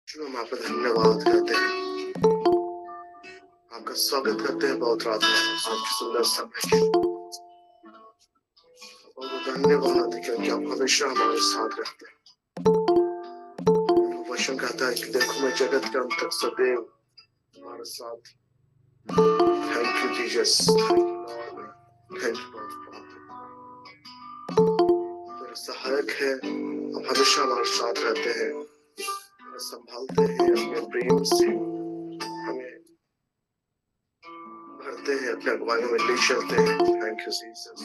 जो हम आपका धन्यवाद करते हैं, आपका स्वागत करते हैं बहुत रात में आपकी सुंदर समय के। बहुत धन्यवाद क्योंकि आप हमेशा हमारे साथ रहते हैं। वचन कहता है कि देखो मैं जगत के अंत तक सदैव हमारे साथ। Thank you Jesus, thank you मेरा सहायक है। आप हमेशा हमारे साथ रहते हैं, हमें संभालते हैं अपने प्रेम से, हमें भरते हैं, अपने अगुवाइयों में ले चलते हैं। थैंक यू जीसस,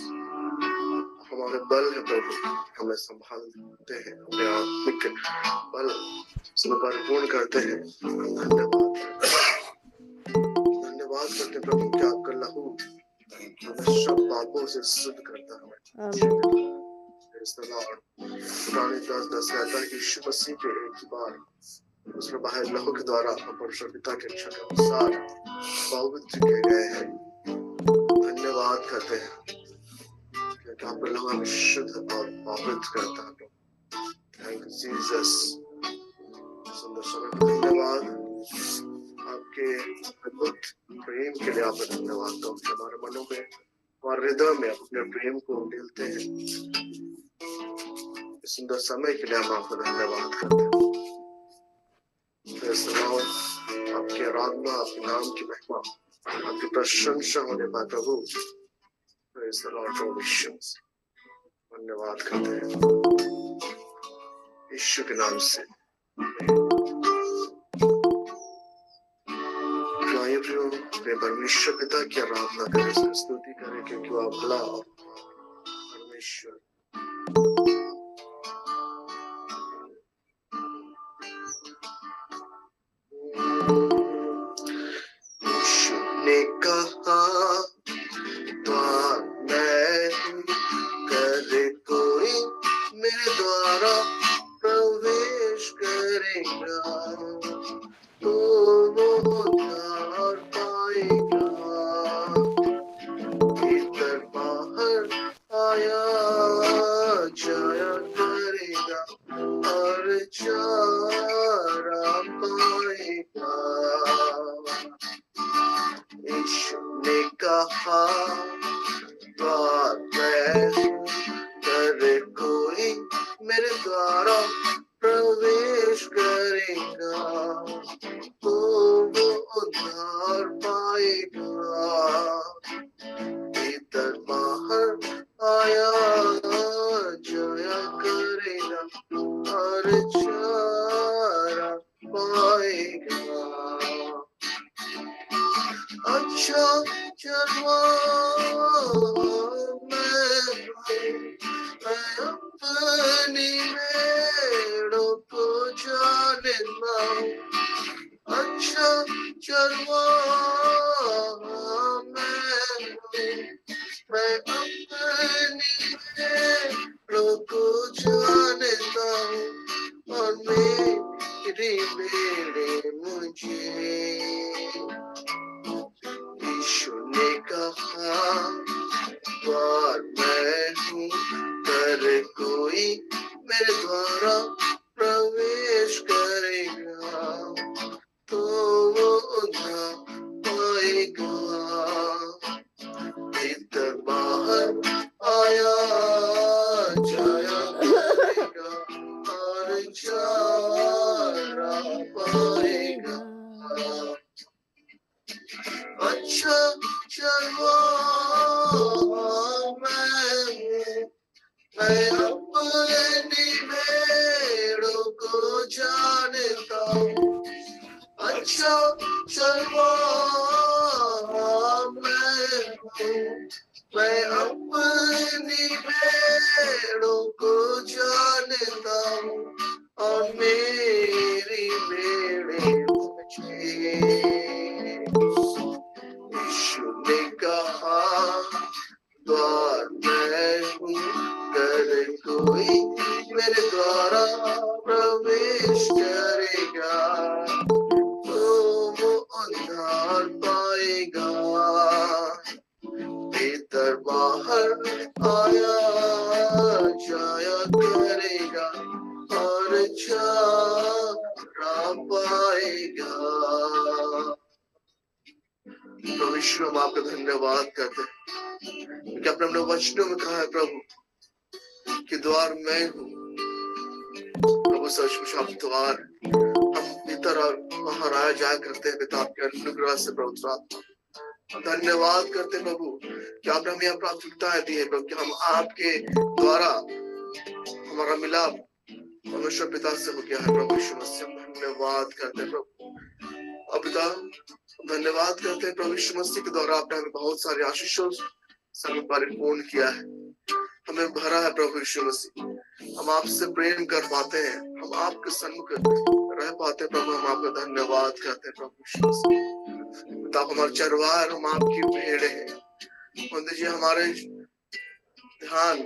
हमारे बल है प्रभु, हमें संभालते हैं, अपने आत्मिक बल से परिपूर्ण करते हैं। धन्यवाद करते हैं प्रभु कि आपका लहू हमें सब पापों से शुद्ध करता है। पुराने 10:10 कहता है कि यीशु मसीह के एक ही बार उसमें बाहर लहू के द्वारा परमेश्वर पिता के इच्छा के अनुसार पवित्र किए गए हैं। धन्यवाद करते हैं क्योंकि आपका लहू हमें शुद्ध और पवित्र करता है। थैंक यू जीसस, सुंदर समय का धन्यवाद, आपके अद्भुत प्रेम के लिए आपका धन्यवाद दो। हमारे मनों में, हमारे हृदय में अपने प्रेम को मिलते हैं। इस सुंदर समय के लिए हम आपका धन्यवाद करते हैं। आपकी आराधना, आपके नाम की महिमा, आपकी प्रशंसा होने पाए प्रभु। धन्यवाद करते हैं यीशु के नाम से। प्रिय परमेश्वर पिता की आराधना करें, इसकी स्तुति करें क्योंकि वह भला परमेश्वर। यीशु ने कहा द्वार मैं हूँ, करे कोई मेरे द्वारा प्रवेश करेगा तो वो उद्धार पाएगा। भीतर बाहर आया जाया करेगा और चारा पाएगा। यीशु ने कहा द्वार मैं हूँ, करे कोई मेरे द्वारा प्रवेश करेगा तो वो उद्धार पाएगा। भीतर बाहर आया जाया करेगा और चारा पाएगा। अच्छा चलवा मैं अपनी भेड़ों को जानता हूँ। अच्छा चलवा मैं अपनी भेड़ों को जानता हूँ और मेरी भेड़ें मुझे। यीशु ने कहा द्वार मैं हूँ, करे कोई मेरे द्वारा प्रवेश करेगा तो वो उद्धार पाएगा। भीतर बाहर आया जाया करेगा और चारा पाएगा। अच्छा चलवा मैं अपनी भेड़ों को जानता हूँ। अच्छा चलवा मैं अपनी भेड़ों को जानता हूँ और मेरी भेड़ें मुझे। यीशु ने कहा द्वार मैं हूँ, करे कोई मेरे द्वारा प्रवेश करेगा तो वो उद्धार पाएगा। भीतर बाहर आया पाएगा। प्रभु यीशु हम आपका धन्यवाद करते हैं क्योंकि आपने अपने वचनों में कहा है प्रभु कि द्वार मैं हूँ। प्रभु सचमुच आप द्वार, हम भीतर और बाहर आया जाया करते हैं पिता आपके अनुग्रह से। प्रभु हम धन्यवाद करते हैं प्रभु कि आपने हमें यह प्राथमिकताएं दी है प्रभु कि हम आपके द्वारा हमारा मिलाप परमेश्वर पिता से हो गया है। प्रभु यीशु मसीह हम धन्यवाद करते हैं प्रभु। और पिता धन्यवाद करते हैं प्रभु यीशु मसीह के द्वारा आपने हमें बहुत सारे आशीषों से हमें परिपूर्ण किया है, हमें भरा है। प्रभु यीशु मसीह हम आपसे प्रेम कर पाते हैं, हम आपके सन्मुख रह पाते हैं। प्रभु हम आपका धन्यवाद करते हैं प्रभु यीशु मसीह। पिता हमारे चरवाहा है, हम आपकी भेड़े हैं। और दीजिए हमारे ध्यान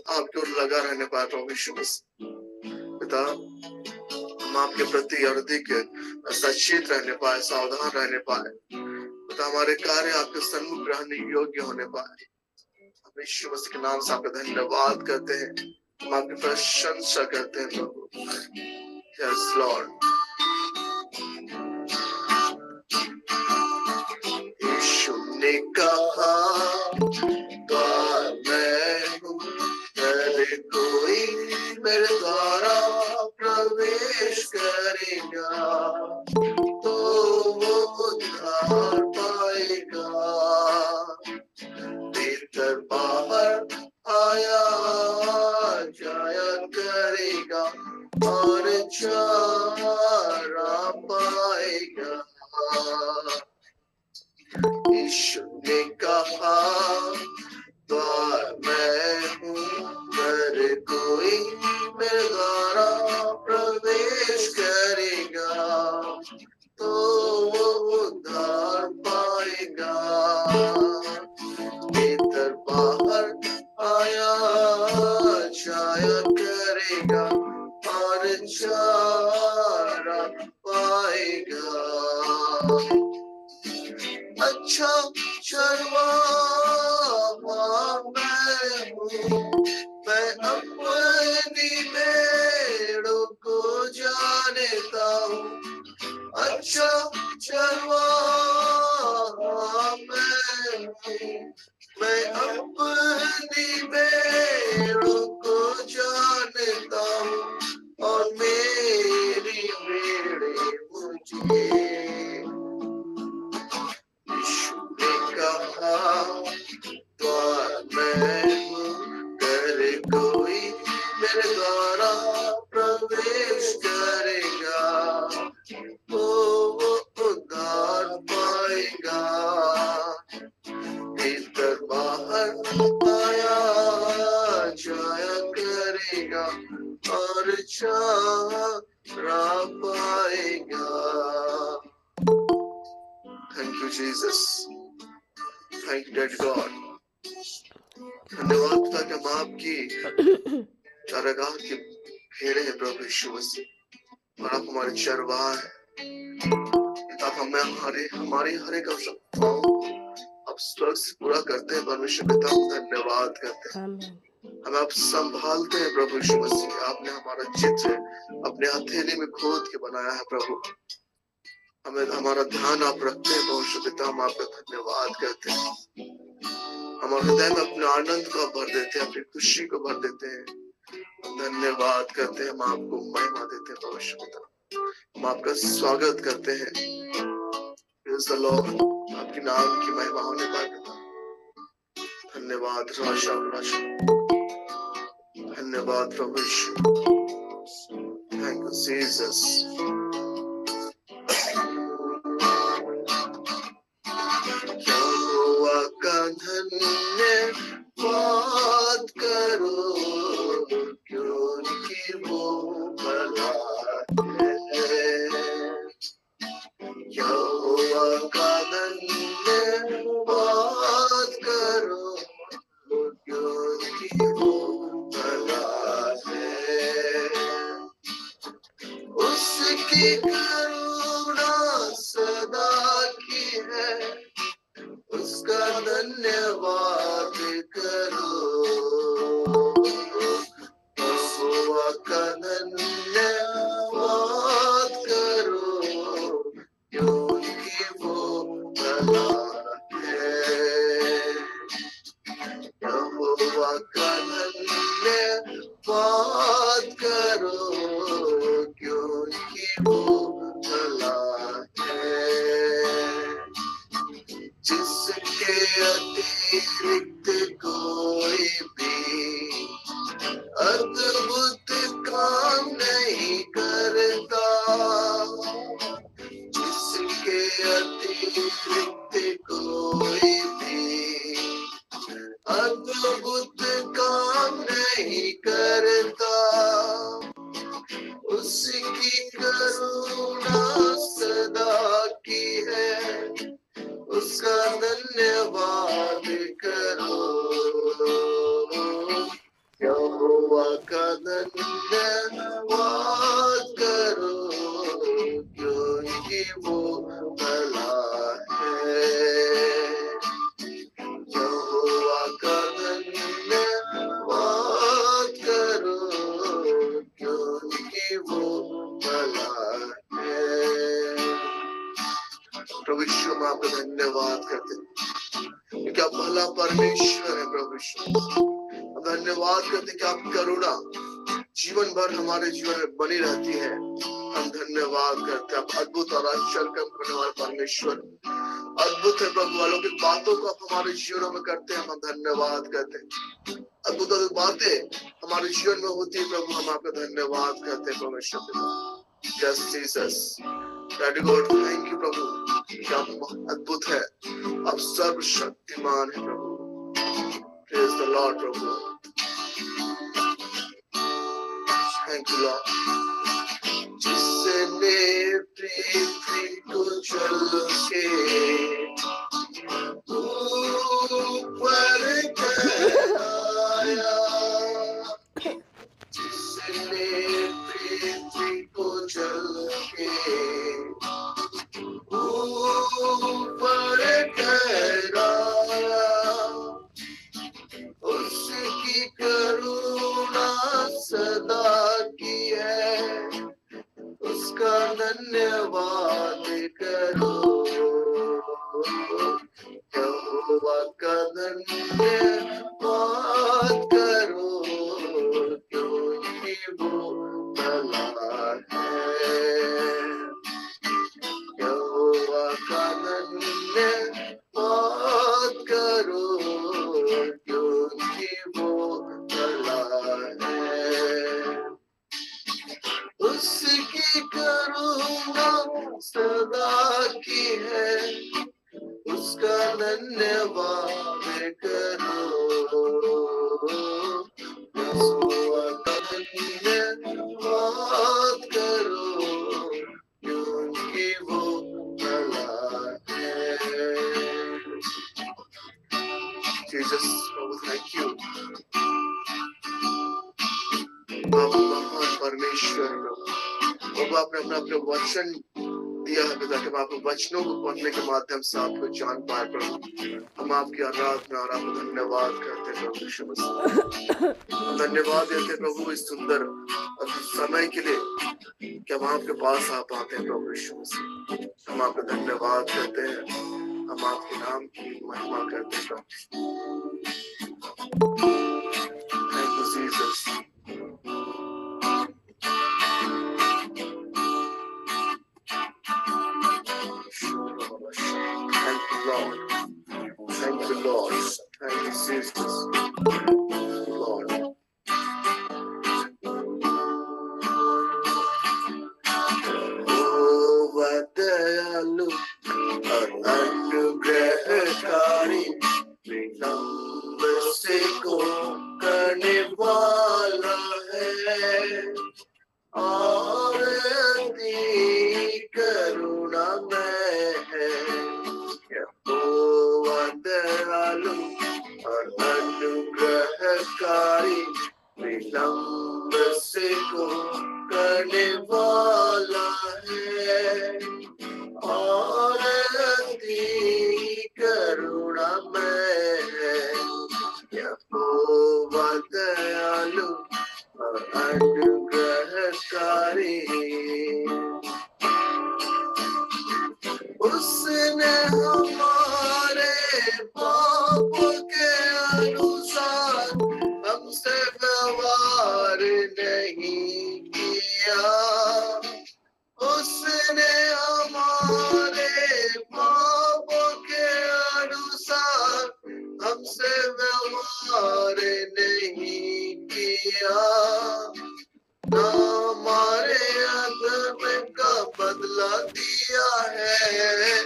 आपके ओर लगा रहने पाए प्रभु यीशु मसीह। पिता हम आपके प्रति अधिक सचेत रहने पाए, सावधान रहने पाए। पिता हमारे कार्य आपके सन्मुख रहने योग्य होने पाए। हम यीशु मसीह के नाम से आपका धन्यवाद करते हैं, हम आपकी प्रशंसा करते हैं प्रभु। Yes Lord. यीशु ने कहा द्वार मैं हूँ, यदि कोई मेरे द्वारा प्रवेश करेगा तो वो उद्धार पाएगा। भीतर बाहर आया जाया करेगा और चारा पाएगा। यीशु ने कहा द्वार मैं हूँ, अगर कोई मेरे द्वारा प्रवेश करेगा तो वो उद्धार पाएगा। भीतर बाहर आया जाया करेगा और चारा पाएगा। अच्छा चरवाहा मैं हूँ, मैं अपनी भेड़ों को जानता हूँ। अच्छा चरवाहा मैं हूँ, मैं अपनी भेड़ों को जानता हूँ और मेरी भेड़ें मुझे। यीशु ने कहा द्वार मैं हूँ, अगर कोई मेरे द्वारा प्रवेश करेगा तो वो उद्धार पाएगा। भीतर बाहर आया जाया करेगा और चारा पाएगा। Thank you, Jesus. Thank you, Daddy God. धन्यवाद पिता कि हम आपकी चारागाह की भेड़े हैं प्रभु यीशु मसीह, और आप हमारे चरवाहा हैं। पिता हमें हमारी हर एक आवश्यकताओं आप स्वर्ग से पूरा करते हैं परमेश्वर पिता। हम धन्यवाद करते हैं, हमें आप संभालते हैं प्रभु यीशु मसीह। आपने हमारा चित्र अपने हथेली में खोद के बनाया है प्रभु। हमें हमारा ध्यान आप रखते हैं परमेश्वर पिता। हम आपका धन्यवाद करते हैं, हमारे हृदय में अपने आनंद को भर देते हैं, अपनी खुशी को भर देते हैं। हम धन्यवाद करते हैं, हम आपको महिमा देते हैं परमेश्वर पिता। हम आपका स्वागत करते हैं। Praise the Lord. आपकी नाम की महिमा होने पाए पिता। धन्यवाद राशा राशा, धन्यवाद प्रभु यीशु। Thank you Jesus. यहोवा का धन्यवाद करो क्योंकि वो भला है। यहोवा का धन्यवाद करो क्योंकि वो भला है। उसकी अतिरिक्त कोई भी अद्भुत काम नहीं करता, उसकी करुणा सदा की है, उसका धन्यवाद करो, यहोवा का धन्यवाद करो, क्योंकि वो भला है। यहोवा का धन्यवाद करो, क्योंकि वो भला है। प्रभु यीशु हम आपका धन्यवाद करते हैं क्योंकि आप भला परमेश्वर है। प्रभु यीशु हम धन्यवाद करते हैं कि आप करुणा जीवन भर हमारे जीवन में बनी रहती है। हम धन्यवाद करते हैं, आप अद्भुत और आश्चर्य काम करने वाले परमेश्वर, अद्भुत है प्रभु। अलौकिक बातों को आप हमारे जीवनों में करते हैं, हम धन्यवाद करते हैं। अद्भुत अद्भुत बातें हमारे जीवन में होती है प्रभु, हम आपका धन्यवाद करते हैं परमेश्वर पिता। Yes Jesus, daddy God thank you प्रभु कि आप अद्भुत है, आप सर्वशक्तिमान है प्रभु। प्रेज द लॉर्ड प्रभु, थैंक यू लॉर्ड। जिसने पृथ्वी को चल के ऊपर कराया, जिसने पृथ्वी को चल के ऊपर कराया, उसकी करुणा सदा की है, उसका धन्यवाद करो, यहोवा का धन्यवाद करो, क्योंकि वो भला है। यहोवा का धन्यवाद करो, क्योंकि वो भला है। उसकी करुणा सदा की है, उसका धन्यवाद करो, यहोवा का धन्यवाद करो, क्योंकि वो भला है। जीसस प्रभु थैंक यू, प्रभु महान परमेश्वर प्रभु। प्रभु आपने अपने वचन दिया है पिता, कि हम आपके वचनों को पढ़ने के माध्यम से आपको जान पाए प्रभु। हम आपकी आराधना और आपको धन्यवाद करते हैं प्रभु यीशु मसीह। हम धन्यवाद देते हैं प्रभु इस सुंदर समय के लिए कि हम आपके पास आ पाते हैं प्रभु यीशु मसीह। हम आपका धन्यवाद करते हैं, हम आपके नाम की महिमा करते हैं प्रभु। Thank you Jesus. Thank you, Lord. Thank you, Lord. Thank you, Jesus. Lord. Oh, दयालु और अनुग्रहकारी, विनम्र से को करने वाला है, और अति करुणा में है। यहोवा दयालु और अनुग्रहकारी, विनम्र से को करने वाला है, और अति करुणा में है। यहोवा दयालु और अनुग्रहकारी। बदला दिया है,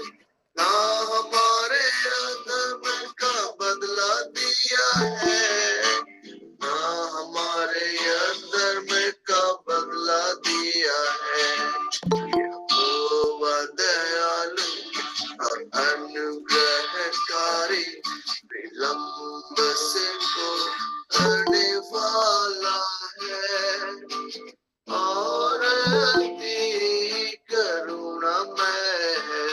ना हमारे अधर्म का बदला दिया है, ना हमारे अधर्म का बदला दिया है। यहोवा दयालु और अनुग्रहकारी, विलंब से को करने वाला है, और अति करुणामय है।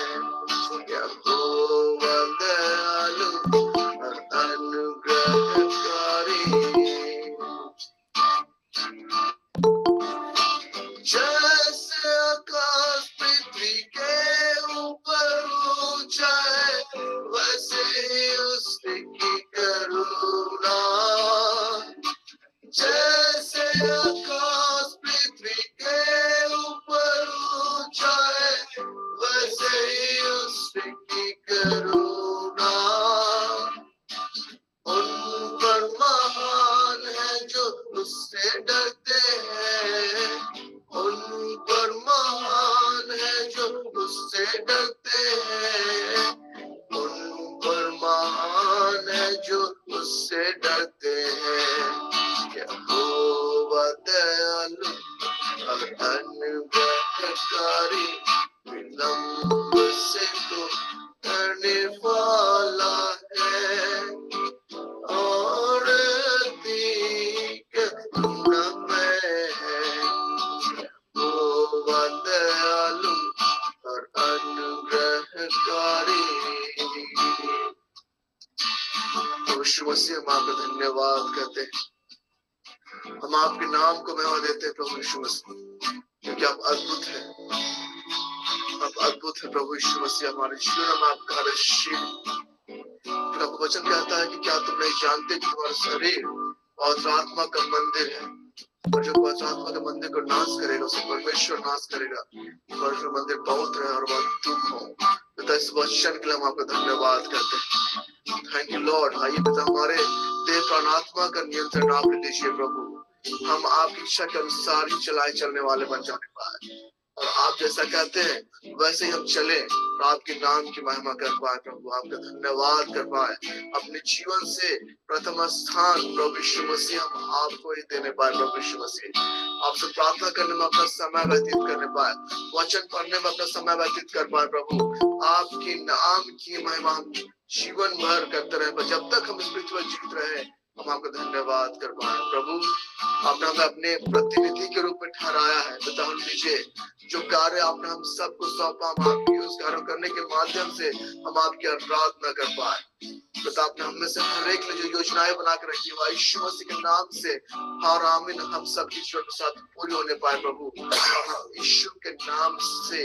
यहोवा दयालु और अनुग्रहकारी। जैसे आकाश पृथ्वी के ऊपर ऊंचा है, वैसे ही उसकी करुणा। जैसे आकाश पृथ्वी के ऊपर ऊंचा है, वैसे ही उसकी करुणा। उन पर महान है जो उससे डरते हैं, उन पर महान है जो उससे डरते हैं, उन पर महान है जो उससे डरते हैं। यहोवा दयालु और अनुग्रहकारी, विलंब से तो करने वाला है, और अति करुणामय है। यहोवा दयालु और अनुग्रहकारी। यीशु मसीह, हम आपका धन्यवाद करते हैं, हम आपके नाम को महिमा देते हैं प्रभु यीशु मसीह, क्योंकि आप अद्भुत हैं, आप अद्भुत है प्रभु यीशु मसीह। हमारे जीवन में आपका कार्यशील, आपका वचन कहता है कि क्या तुम नहीं जानते कि तुम्हारा शरीर और आत्मा का मंदिर है, और जो पवित्र आत्मा के मंदिर को नाश करेगा उसे परमेश्वर नाश करेगा। परमेश्वर मंदिर पवित्र है और बहुत तुम हो। पिता, इस वचन के लिए हम आपका धन्यवाद करते हैं। Thank you Lord. आइए पिता, हमारे देह प्राण आत्मा का नियंत्रण आप लीजिए प्रभु, हम आपकी इच्छा के अनुसार ही चलाए चलने वाले बन जाने पाए, और आप जैसा कहते हैं वैसे ही हम चले, और आपके नाम की महिमा कर पाए प्रभु, आपका धन्यवाद कर पाए। अपने जीवन से प्रथम स्थान प्रभु यीशु मसीह हम आपको ही देने पाए प्रभु यीशु मसीह। आपसे प्रार्थना करने में अपना समय व्यतीत करने पाए, वचन पढ़ने में अपना समय व्यतीत कर पाए प्रभु। आपके नाम की महिमा हम जीवन भर करते रहे, जब तक हम इस पृथ्वी पर जीवित रहे हम आपका धन्यवाद कर पाए प्रभु। आपने हमें अपने प्रतिनिधि के रूप में ठहराया है पिता, हम लीजिए जो कार्य आपने हम सबको सौंपा, हम आपकी उस कार्य करने के माध्यम से हम आपकी आराधना कर पाए पिता। आपने हमें से हर एक ने जो योजनाएं बना कर रखी है यीशु मसीह के नाम से हर आमीन हम सबकी जीवन के साथ पूरी होने पाए प्रभु, और यीशु के नाम से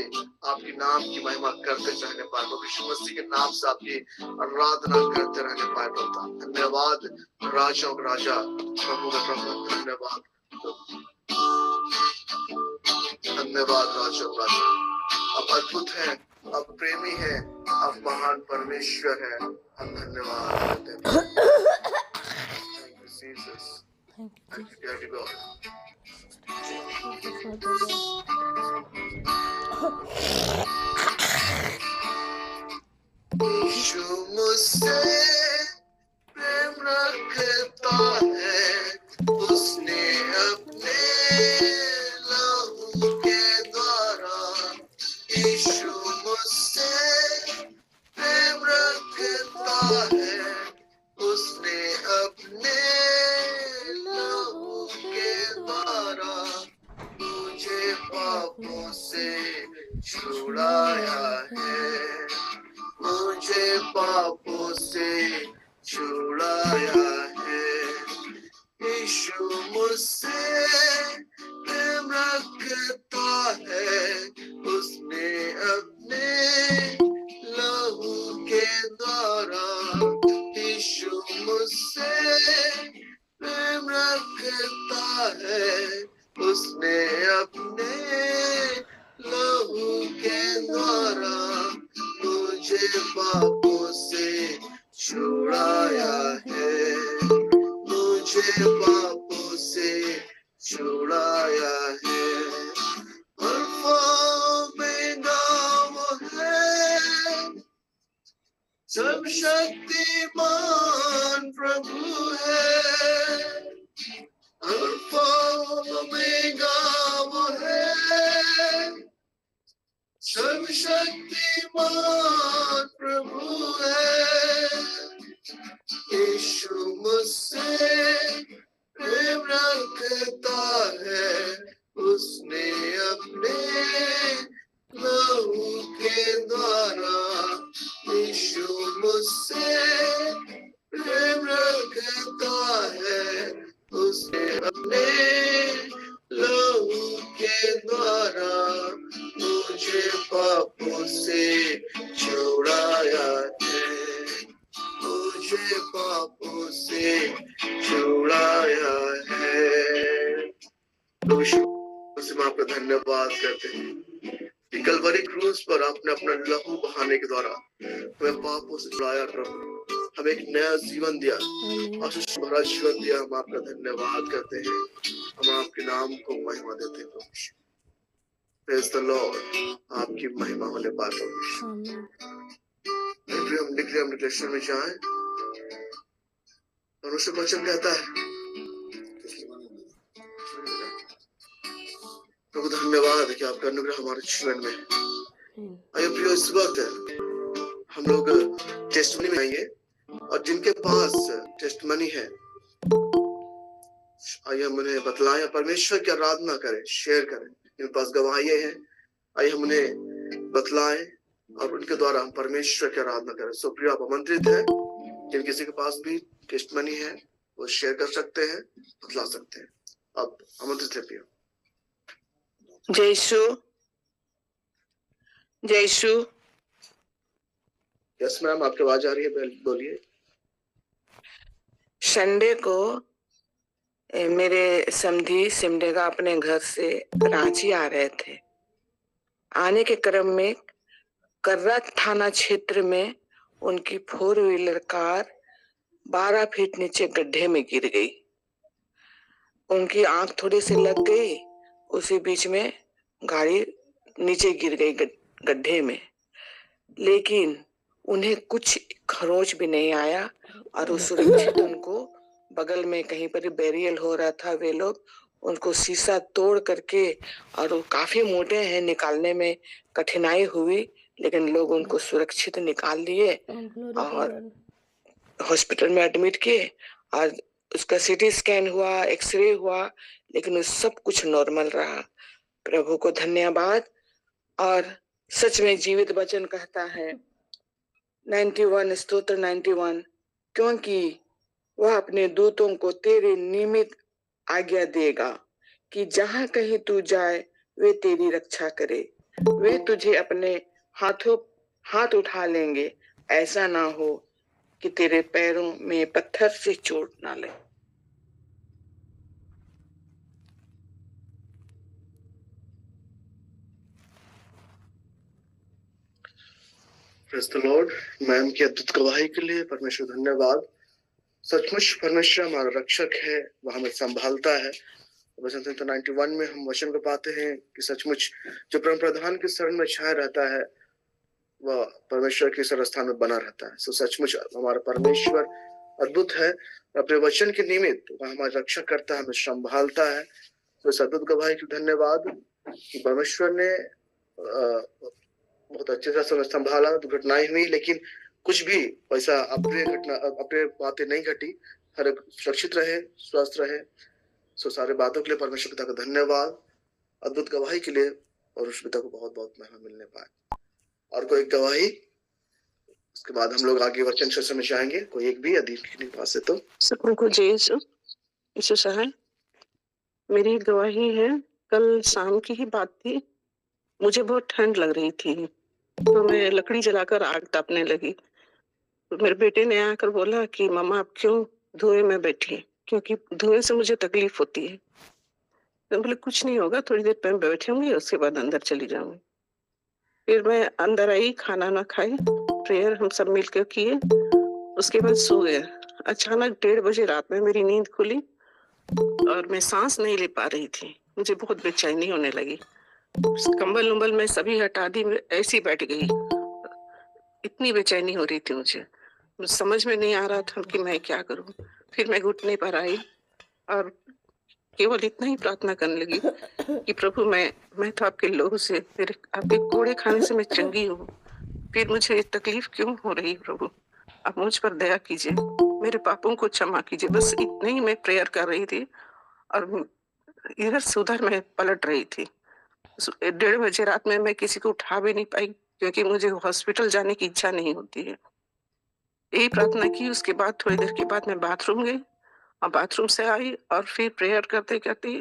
आपके नाम की महिमा करते रहने पाए प्रभु, यीशु मसीह के नाम से आपकी आराधना करते रहने पाए प्रभु। धन्यवाद राजाओं का राजा, प्रभु का प्रभु, धन्यवाद धन्यवाद राजाओं का राजा। आप अद्भुत हैं, आप प्रेमी हैं, आप महान परमेश्वर हैं, हम धन्यवाद करते हैं। Thank you, Jesus. Thank you, Daddy God. यीशु मुझसे प्रेम रखता है, उसने अपने लहू के द्वारा। यीशु मुझसे प्रेम रखता है, उसने अपने लहू के द्वारा मुझे पापों से छुड़ाया है, मुझे पापों से छुड़ाया है। यीशु मुझसे प्रेम रखता है, उसने अपने लहू के द्वारा। यीशु मुझसे प्रेम रखता है, उसने अपने लहू के द्वारा मुझे पापों से छुड़ाया है, मुझे पापों से सर्वशक्तिमान प्रभु है, अल्फा ओमेगा वो है, सर्वशक्तिमान प्रभु है। यीशु मुझसे प्रेम रखता है, उसने अपने लहू के द्वारा। यीशु मुझसे प्रेम रखता है, उसने अपने लहू के द्वारा मुझे पापों से छुड़ाया है, मुझे पापों से छुड़ाया है। तो हम आपका धन्यवाद करते हैं कि कलवरी क्रूस पर आपने अपना लहू बहाने के द्वारा हमें पापों से छुड़ाया प्रभु, हमें एक नया जीवन दिया, आशीष भरा जीवन दिया। हम आपका धन्यवाद करते हैं, हम आपके नाम को महिमा देते हैं प्रभु। प्रेज़ द लॉर्ड, आपकी महिमा होने पाए प्रभु। हम डिक्लेरेशन में जाएं। मनुष्य वचन कहता है, प्रभु धन्यवाद कि आपका अनुग्रह हमारे जीवन में। आइए प्रियो, इस वक्त हम लोग टेस्टमनी में आएंगे और जिनके पास टेस्टमनी है आइए हम उन्हें बतलाएं, परमेश्वर की आराधना करें, शेयर करें। जिनके पास गवाहियां हैं आइए हम उन्हें बतलाएं और उनके द्वारा हम परमेश्वर की आराधना करें। सो प्रियो, आप आमंत्रित हैं, जिन किसी के पास भी टेस्टमनी है वो शेयर कर सकते हैं, बतला सकते हैं। आप आमंत्रित हैं प्रियो। जयशु जयशु। यस मैम, आपकी आवाज आ रही है, बोलिए। संडे को मेरे समधी सिमडेगा अपने घर से रांची आ रहे थे। आने के क्रम में कर्रा थाना क्षेत्र में उनकी 4 व्हीलर कार 12 फीट नीचे गड्ढे में गिर गई। उनकी आंख थोड़ी सी लग गई, उसी बीच में गाड़ी नीचे गिर गई गड्ढे में, लेकिन उन्हें कुछ खरोच भी नहीं आया और वो सुरक्षित उनको बगल में कहीं पर बेरियल हो रहा था, वे लोग उनको शीशा तोड़ करके, और वो काफी मोटे हैं, निकालने में कठिनाई हुई, लेकिन लोग उनको सुरक्षित निकाल लिए और हॉस्पिटल में एडमिट किए और उसका सीटी स्कैन हुआ, एक्सरे हुआ, लेकिन सब कुछ नॉर्मल रहा। प्रभु को धन्यवाद। और सच में जीवित वचन कहता है 91 स्तोत्र 91, क्योंकि वह अपने दूतों को तेरे निमित्त आज्ञा देगा कि जहां कहीं तू जाए वे तेरी रक्षा करे। वे तुझे अपने हाथ उठा लेंगे, ऐसा ना हो कि तेरे पैरों में पत्थर से चोट ना लगे। Praise the Lord. मैम की अद्भुत गवाही के लिए परमेश्वर धन्यवाद। सचमुच परमेश्वर हमारा रक्षक है, वह हमें संभालता है। वचन 91 में हम वचन को पाते हैं कि सचमुच जो परम प्रधान के शरण में छाया रहता है वह परमेश्वर के सरस्थान में बना रहता है। सो सचमुच हमारा परमेश्वर अद्भुत है, अपने वचन के निमित्त वह हमारा रक्षा करता है, हमें संभालता है। तो इस अद्भुत गवाही के धन्यवाद कि परमेश्वर ने बहुत अच्छे से समय संभाला, दुर्घटनाएं हुई लेकिन कुछ भी वैसा अप्रिय बातें नहीं घटी, हर एक सुरक्षित रहे, स्वस्थ रहे। सो सारे बातों के लिए परमेश्वर पिता का धन्यवाद, अद्भुत गवाही के लिए, और उस पिता को बहुत बहुत महिमा मिलने पाए। और कोई गवाही, उसके बाद हम लोग आगे वचन सेशन में जाएंगे। कोई एक भी यदि किसी के पास है तो। सबको जय यीशु सहाय। मेरी गवाही है, कल शाम की ही बात थी, मुझे बहुत ठंड लग रही थी तो मैं लकड़ी जलाकर आग तापने लगी। तो मेरे बेटे ने आकर बोला कि मम्मा आप क्यों धुएं में बैठी, क्योंकि धुएं से मुझे तकलीफ होती है। तो बोले कुछ नहीं होगा, थोड़ी देर मैं बैठूंगी, उसके बाद अंदर चली जाऊंगी। फिर मैं अंदर आई, खाना ना खाई, प्रेयर हम सब मिलकर किए, उसके बाद सो गए। अचानक 1:30 बजे रात में मेरी नींद खुली और मैं सांस नहीं ले पा रही थी, मुझे बहुत बेचैनी होने लगी। कंबल उम्बल में सभी हटा दी, ऐसी बैठ गई। इतनी बेचैनी हो रही थी मुझे समझ में नहीं आ रहा था कि मैं क्या करूं। फिर मैं घुटने पर आई और केवल इतना ही प्रार्थना करने लगी कि प्रभु मैं तो आपके लोहू से, मेरे आपके कोड़े खाने से मैं चंगी हूँ, फिर मुझे ये तकलीफ क्यों हो रही है प्रभु? आप मुझ पर दया कीजिए, मेरे पापों को क्षमा कीजिए। बस इतने ही मैं प्रेयर कर रही थी और इधर से उधर मैं पलट रही थी। 1:30 बजे रात में मैं किसी को उठा भी नहीं पाई क्योंकि मुझे हॉस्पिटल जाने की इच्छा नहीं होती है। यही प्रार्थना की। उसके बाद थोड़ी देर के बाद मैं बाथरूम गई और बाथरूम से आई और फिर प्रेयर करते करते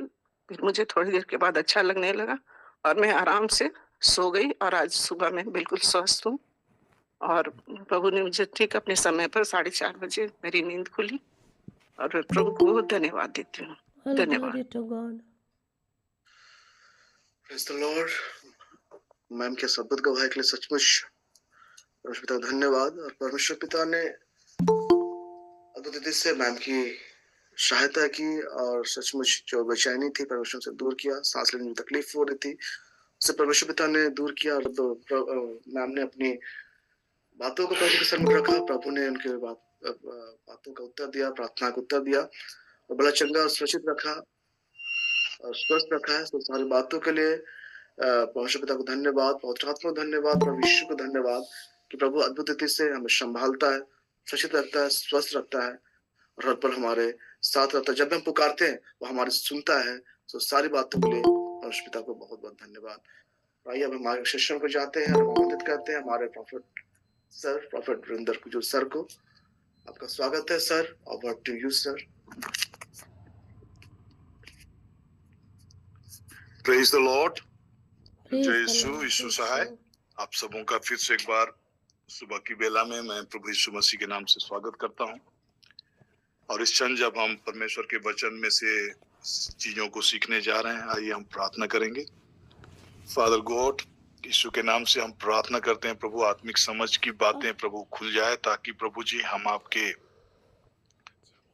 फिर मुझे थोड़ी देर के बाद अच्छा लगने लगा और मैं आराम से सो गई और आज सुबह मैं बिल्कुल स्वस्थ हूँ और प्रभु ने मुझे ठीक अपने समय पर 4:30 बजे मेरी नींद खुली और प्रभु को बहुत धन्यवाद देती हूँ। All धन्यवाद। glory to God. Praise the Lord. Ma'am के अद्भुत गवाही के लिए सचमुच परमेश्वर पिता को धन्यवाद। और परमेश्वर पिता ने अद्भुत रीति से मैम की सहायता की और सचमुच जो बेचैनी थी परमेश्वर से दूर किया, सांस लेने में तकलीफ हो रही थी उसे परमेश्वर पिता ने दूर किया। और मैम ने अपनी बातों को प्रभु के सामने रखा, प्रभु ने उनके बातों का उत्तर दिया, प्रार्थना का उत्तर दिया और बड़ा चंगा और सुरक्षित रखा और स्वस्थ रखा है। तो सारी बातों के लिए परमेश्वर पिता को धन्यवाद, पवित्र आत्मा को धन्यवाद, प्रभु यीशु को धन्यवाद कि प्रभु अद्भुत रीति से हमें संभालता है, सुरक्षित रखता है, स्वस्थ रखता है और हर पल हमारे साथ रहता है। जब हम पुकारते हैं वो हमारी सुनता है। तो सारी बातों के लिए परमेश्वर पिता को बहुत बहुत धन्यवाद। आइए अब हमारे सेशन को जाते हैं और आमंत्रित करते हैं हमारे prophet sir, prophet Vrindar Kujur sir को। आपका स्वागत है sir. Over to you sir. Praise the Lord. Praise जय the यीशु, Lord. यीशु Praise सहाय। God. आप सबों का फिर से एक बार सुबह की बेला में मैं प्रभु यीशु मसीह के नाम से स्वागत करता हूं। और इस क्षण जब हम परमेश्वर के वचन में से चीजों को सीखने जा रहे हैं, आइए हम प्रार्थना करेंगे। फादर गॉड, यीशु के नाम से हम प्रार्थना करते हैं प्रभु, आत्मिक समझ की बातें प्रभु खुल जाए ताकि प्रभु जी हम आपके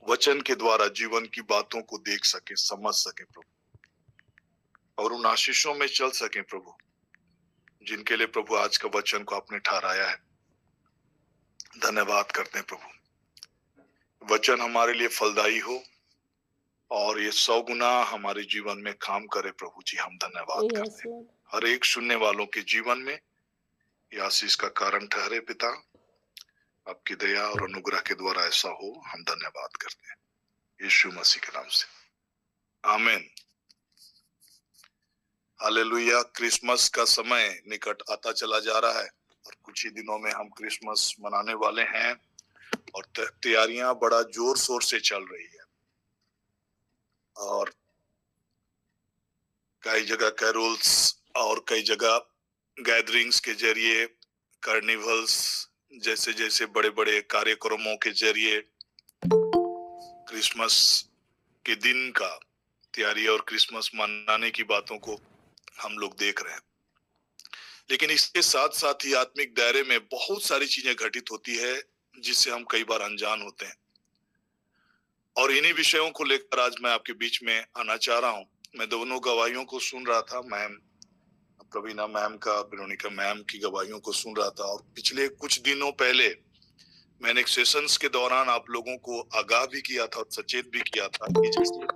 वचन के द्वारा जीवन की बातों को देख सके, समझ सके प्रभु, और उन आशीषों में चल सके प्रभु जिनके लिए प्रभु आज का वचन को आपने ठहराया है। धन्यवाद करते हैं प्रभु, वचन हमारे लिए फलदायी हो और ये 100 गुना हमारे जीवन में काम करे प्रभु जी। हम धन्यवाद Yes, करते हैं। Lord. हर एक सुनने वालों के जीवन में ये आशीष का कारण ठहरे पिता, आपकी दया और अनुग्रह के द्वारा ऐसा हो। हम धन्यवाद करते हैं यीशु मसीह के नाम से, आमीन। हालेलुया। क्रिसमस का समय निकट आता चला जा रहा है और कुछ ही दिनों में हम क्रिसमस मनाने वाले हैं और तैयारियां बड़ा जोर शोर से चल रही है। और कई जगह कैरोल्स और कई जगह गैदरिंग्स के जरिए, कार्निवल्स जैसे जैसे बड़े बड़े कार्यक्रमों के जरिए क्रिसमस के दिन का तैयारी और क्रिसमस मनाने की बातों को हम लोग देख रहे हैं। लेकिन इसके साथ साथ ही आत्मिक दायरे में बहुत सारी चीजें घटित होती है जिससे हम कई बार अनजान होते हैं। और इन्हीं विषयों को लेकर आज मैं आपके बीच में आना चाह रहा हूं। मैं दोनों गवाहियों को सुन रहा था, मैम प्रवीणा मैम का, वेरोनिका मैम की गवाहियों को सुन रहा था। और पिछले कुछ दिनों पहले मैंने एक सेशंस के दौरान आप लोगों को आगाह भी किया था और सचेत भी किया था कि जैसे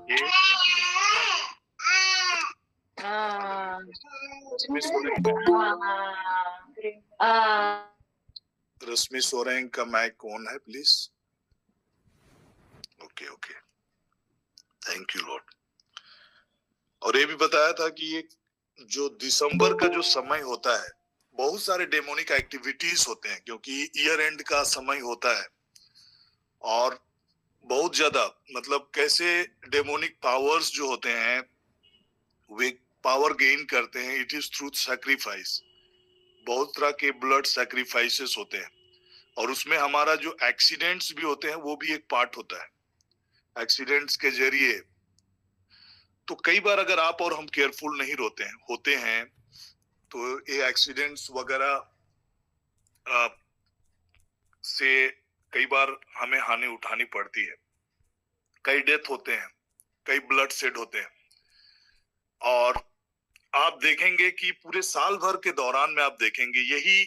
रश्मि सोरेंग का माइक कौन है please? Okay okay, thank you Lord. और ये भी बताया था कि ये जो दिसंबर का जो समय होता है, बहुत सारे डेमोनिक एक्टिविटीज होते हैं क्योंकि ईयर एंड का समय होता है। और बहुत ज्यादा मतलब कैसे डेमोनिक पावर्स जो होते हैं वे पावर गेन करते हैं, इट इज थ्रू सैक्रिफाइस। बहुत तरह के ब्लड सैक्रिफाइसेस होते हैं और उसमें हमारा जो एक्सीडेंट्स भी होते हैं वो भी एक पार्ट होता है। एक्सीडेंट्स के जरिए तो कई बार अगर आप और हम केयरफुल नहीं होते हैं तो ये एक्सीडेंट्स वगैरह से कई बार हमें हानि उठानी पड़ती है। कई डेथ होते हैं, कई ब्लड शेड होते हैं। और आप देखेंगे कि पूरे साल भर के दौरान में आप देखेंगे यही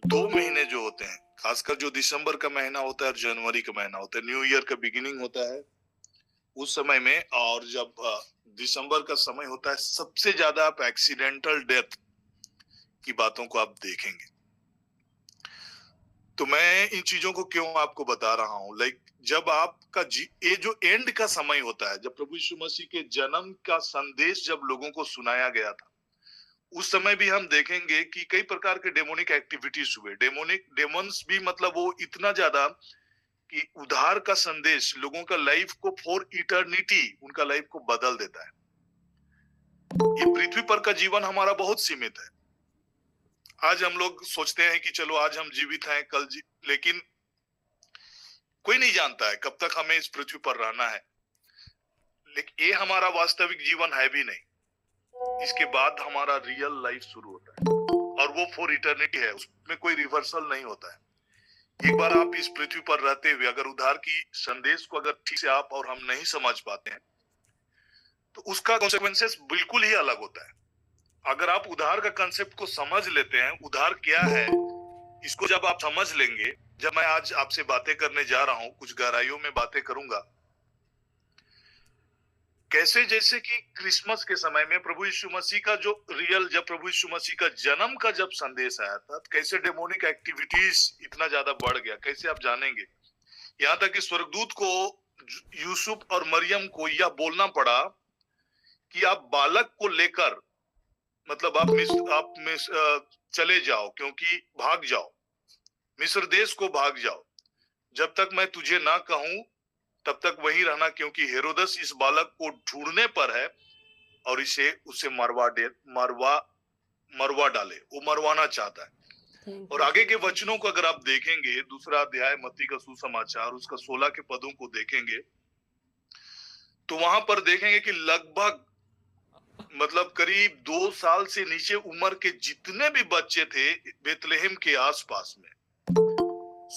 2 महीने जो होते हैं, खासकर जो दिसंबर का महीना होता है और जनवरी का महीना होता है, न्यू ईयर का बिगिनिंग होता है उस समय में, और जब दिसंबर का समय होता है, सबसे ज्यादा आप एक्सीडेंटल डेथ की बातों को आप देखेंगे। तो मैं इन चीजों को क्यों आपको बता रहा हूं, लाइक जब आपका ये जो एंड का समय होता है, जब प्रभु यीशु मसीह के जन्म का संदेश जब लोगों को सुनाया गया था, उस समय भी हम देखेंगे कि कई प्रकार के डेमोनिक एक्टिविटीज हुए। डेमोन्स भी मतलब वो इतना ज्यादा कि उद्धार का संदेश लोगों का लाइफ को फॉर इटर्निटी, उनका लाइफ को बदल देता है। ये पृथ्वी पर का जीवन हमारा बहुत सीमित है। आज हम लोग सोचते हैं कि चलो आज हम जीवित हैं, कल लेकिन कोई नहीं जानता है कब तक हमें इस पृथ्वी पर रहना है। लेकिन ये हमारा वास्तविक जीवन है भी नहीं। इसके बाद हमारा रियल लाइफ शुरू होता है और वो फॉर इटर्निटी है, उसमें कोई रिवर्सल नहीं होता है। एक बार आप इस पृथ्वी पर रहते हुए अगर उद्धार की संदेश को अगर ठीक से आप और हम नहीं समझ पाते हैं, तो उसका कॉन्सिक्वेंसेस बिल्कुल ही अलग होता है। अगर आप उद्धार का कंसेप्ट को समझ लेते हैं, उद्धार क्या है, इसको जब आप समझ लेंगे, जब मैं आज आपसे बातें करने जा रहा हूं, कुछ गहराइयों में बातें करूंगा, कैसे जैसे कि क्रिसमस के समय में प्रभु यीशु मसीह का जो जब प्रभु यीशु मसीह का जन्म का जब संदेश आया था, कैसे डेमोनिक एक्टिविटीज इतना ज्यादा बढ़ गया, कैसे आप जानेंगे। यहाँ तक कि स्वर्गदूत को यूसुफ और मरियम को यह बोलना पड़ा कि आप बालक को लेकर मतलब आप चले जाओ, क्योंकि भाग जाओ, मिस्र देश को भाग जाओ, जब तक मैं तुझे ना कहूं तब तक वहीं रहना, क्योंकि हेरोदस इस बालक को ढूंढने पर है और उसे मरवा डाले, वो मरवाना चाहता है। और आगे के वचनों को अगर आप देखेंगे, दूसरा अध्याय मत्ती का सुसमाचार, उसका 16 के पदों को देखेंगे, तो वहां पर देखेंगे कि लगभग मतलब करीब 2 साल से नीचे उम्र के जितने भी बच्चे थे बेतलेहम के आसपास में,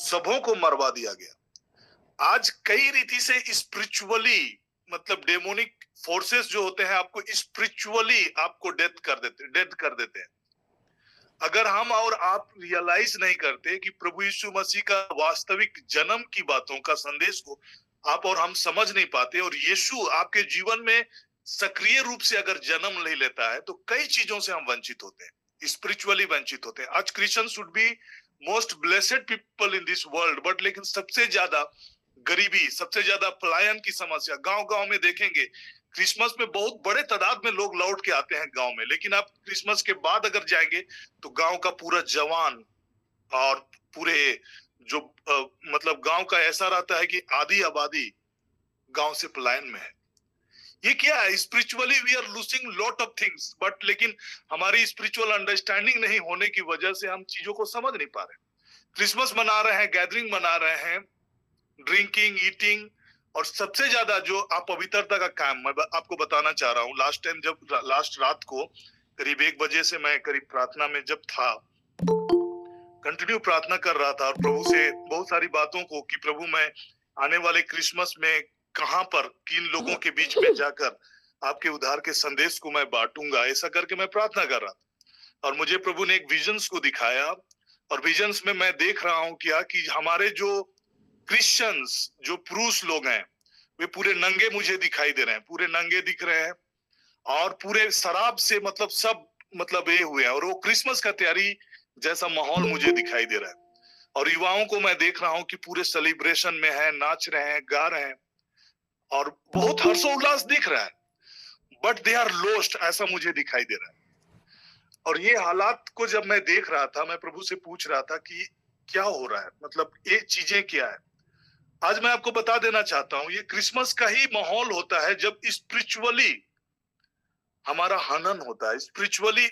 सबों को मरवा दिया गया। आज कई रीति से स्पिरिचुअली मतलब डेमोनिक फोर्सेस जो होते हैं, आपको स्पिरिचुअली आपको डेथ कर देते हैं। अगर हम और आप रियलाइज नहीं करते कि प्रभु यीशु मसीह का वास्तविक जन्म की बातों का संदेश को आप और हम समझ नहीं पाते, और यीशु आपके जीवन में सक्रिय रूप से अगर जन्म नहीं लेता है, तो कई चीजों से हम वंचित होते हैं, स्पिरिचुअली वंचित होते हैं। आज Christian should be most blessed people in this world, but लेकिन सबसे ज्यादा गरीबी, सबसे ज्यादा पलायन की समस्या गांव-गांव में देखेंगे। क्रिसमस में बहुत बड़े तादाद में लोग लौट के आते हैं गांव में, लेकिन आप क्रिसमस के बाद अगर जाएंगे तो गांव का पूरा जवान और पूरे जो मतलब गांव का ऐसा रहता है कि आधी आबादी गांव से पलायन में है। ये क्या है? Spiritually we are losing lot of things, but लेकिन हमारी स्पिरिचुअल अंडरस्टैंडिंग नहीं होने की वजह से हम चीजों को समझ नहीं पा रहे। क्रिसमस मना रहे हैं, गैदरिंग मना रहे हैं, ड्रिंकिंग, ईटिंग, और सबसे ज्यादा जो अपवित्रता का काम मैं आपको बताना चाह रहा हूँ। लास्ट टाइम जब लास्ट रात को करीब 1 बजे से मैं करीब प्रार्थना में जब था, कंटिन्यू प्रार्थना कर रहा था और प्रभु से बहुत सारी बातों को कि प्रभु मैं आने वाले क्रिसमस में कहां पर किन लोगों के बीच में जाकर आपके उद्धार के संदेश को मैं बांटूंगा, ऐसा करके मैं प्रार्थना कर रहा था। और मुझे प्रभु ने एक विजन्स को दिखाया, और विजन्स में मैं देख रहा हूँ क्या कि हमारे जो क्रिश्चियंस जो पुरुष लोग हैं वे पूरे नंगे मुझे दिखाई दे रहे हैं, पूरे नंगे दिख रहे हैं और पूरे शराब से मतलब सब मतलब ये हुए हैं, और वो क्रिसमस का तैयारी जैसा माहौल मुझे दिखाई दे रहा है। और युवाओं को मैं देख रहा हूँ कि पूरे सेलिब्रेशन में है, नाच रहे हैं, गा रहे हैं और बहुत हर्षोल्लास दिख रहा है, बट दे आर लॉस्ट, ऐसा मुझे दिखाई दे रहा है। और ये हालात को जब मैं देख रहा था, मैं प्रभु से पूछ रहा था कि क्या हो रहा है, मतलब ये चीजें क्या है। आज मैं आपको बता देना चाहता हूं, ये क्रिसमस का ही माहौल होता है जब स्पिरिचुअली हमारा हनन होता है, स्पिरिचुअली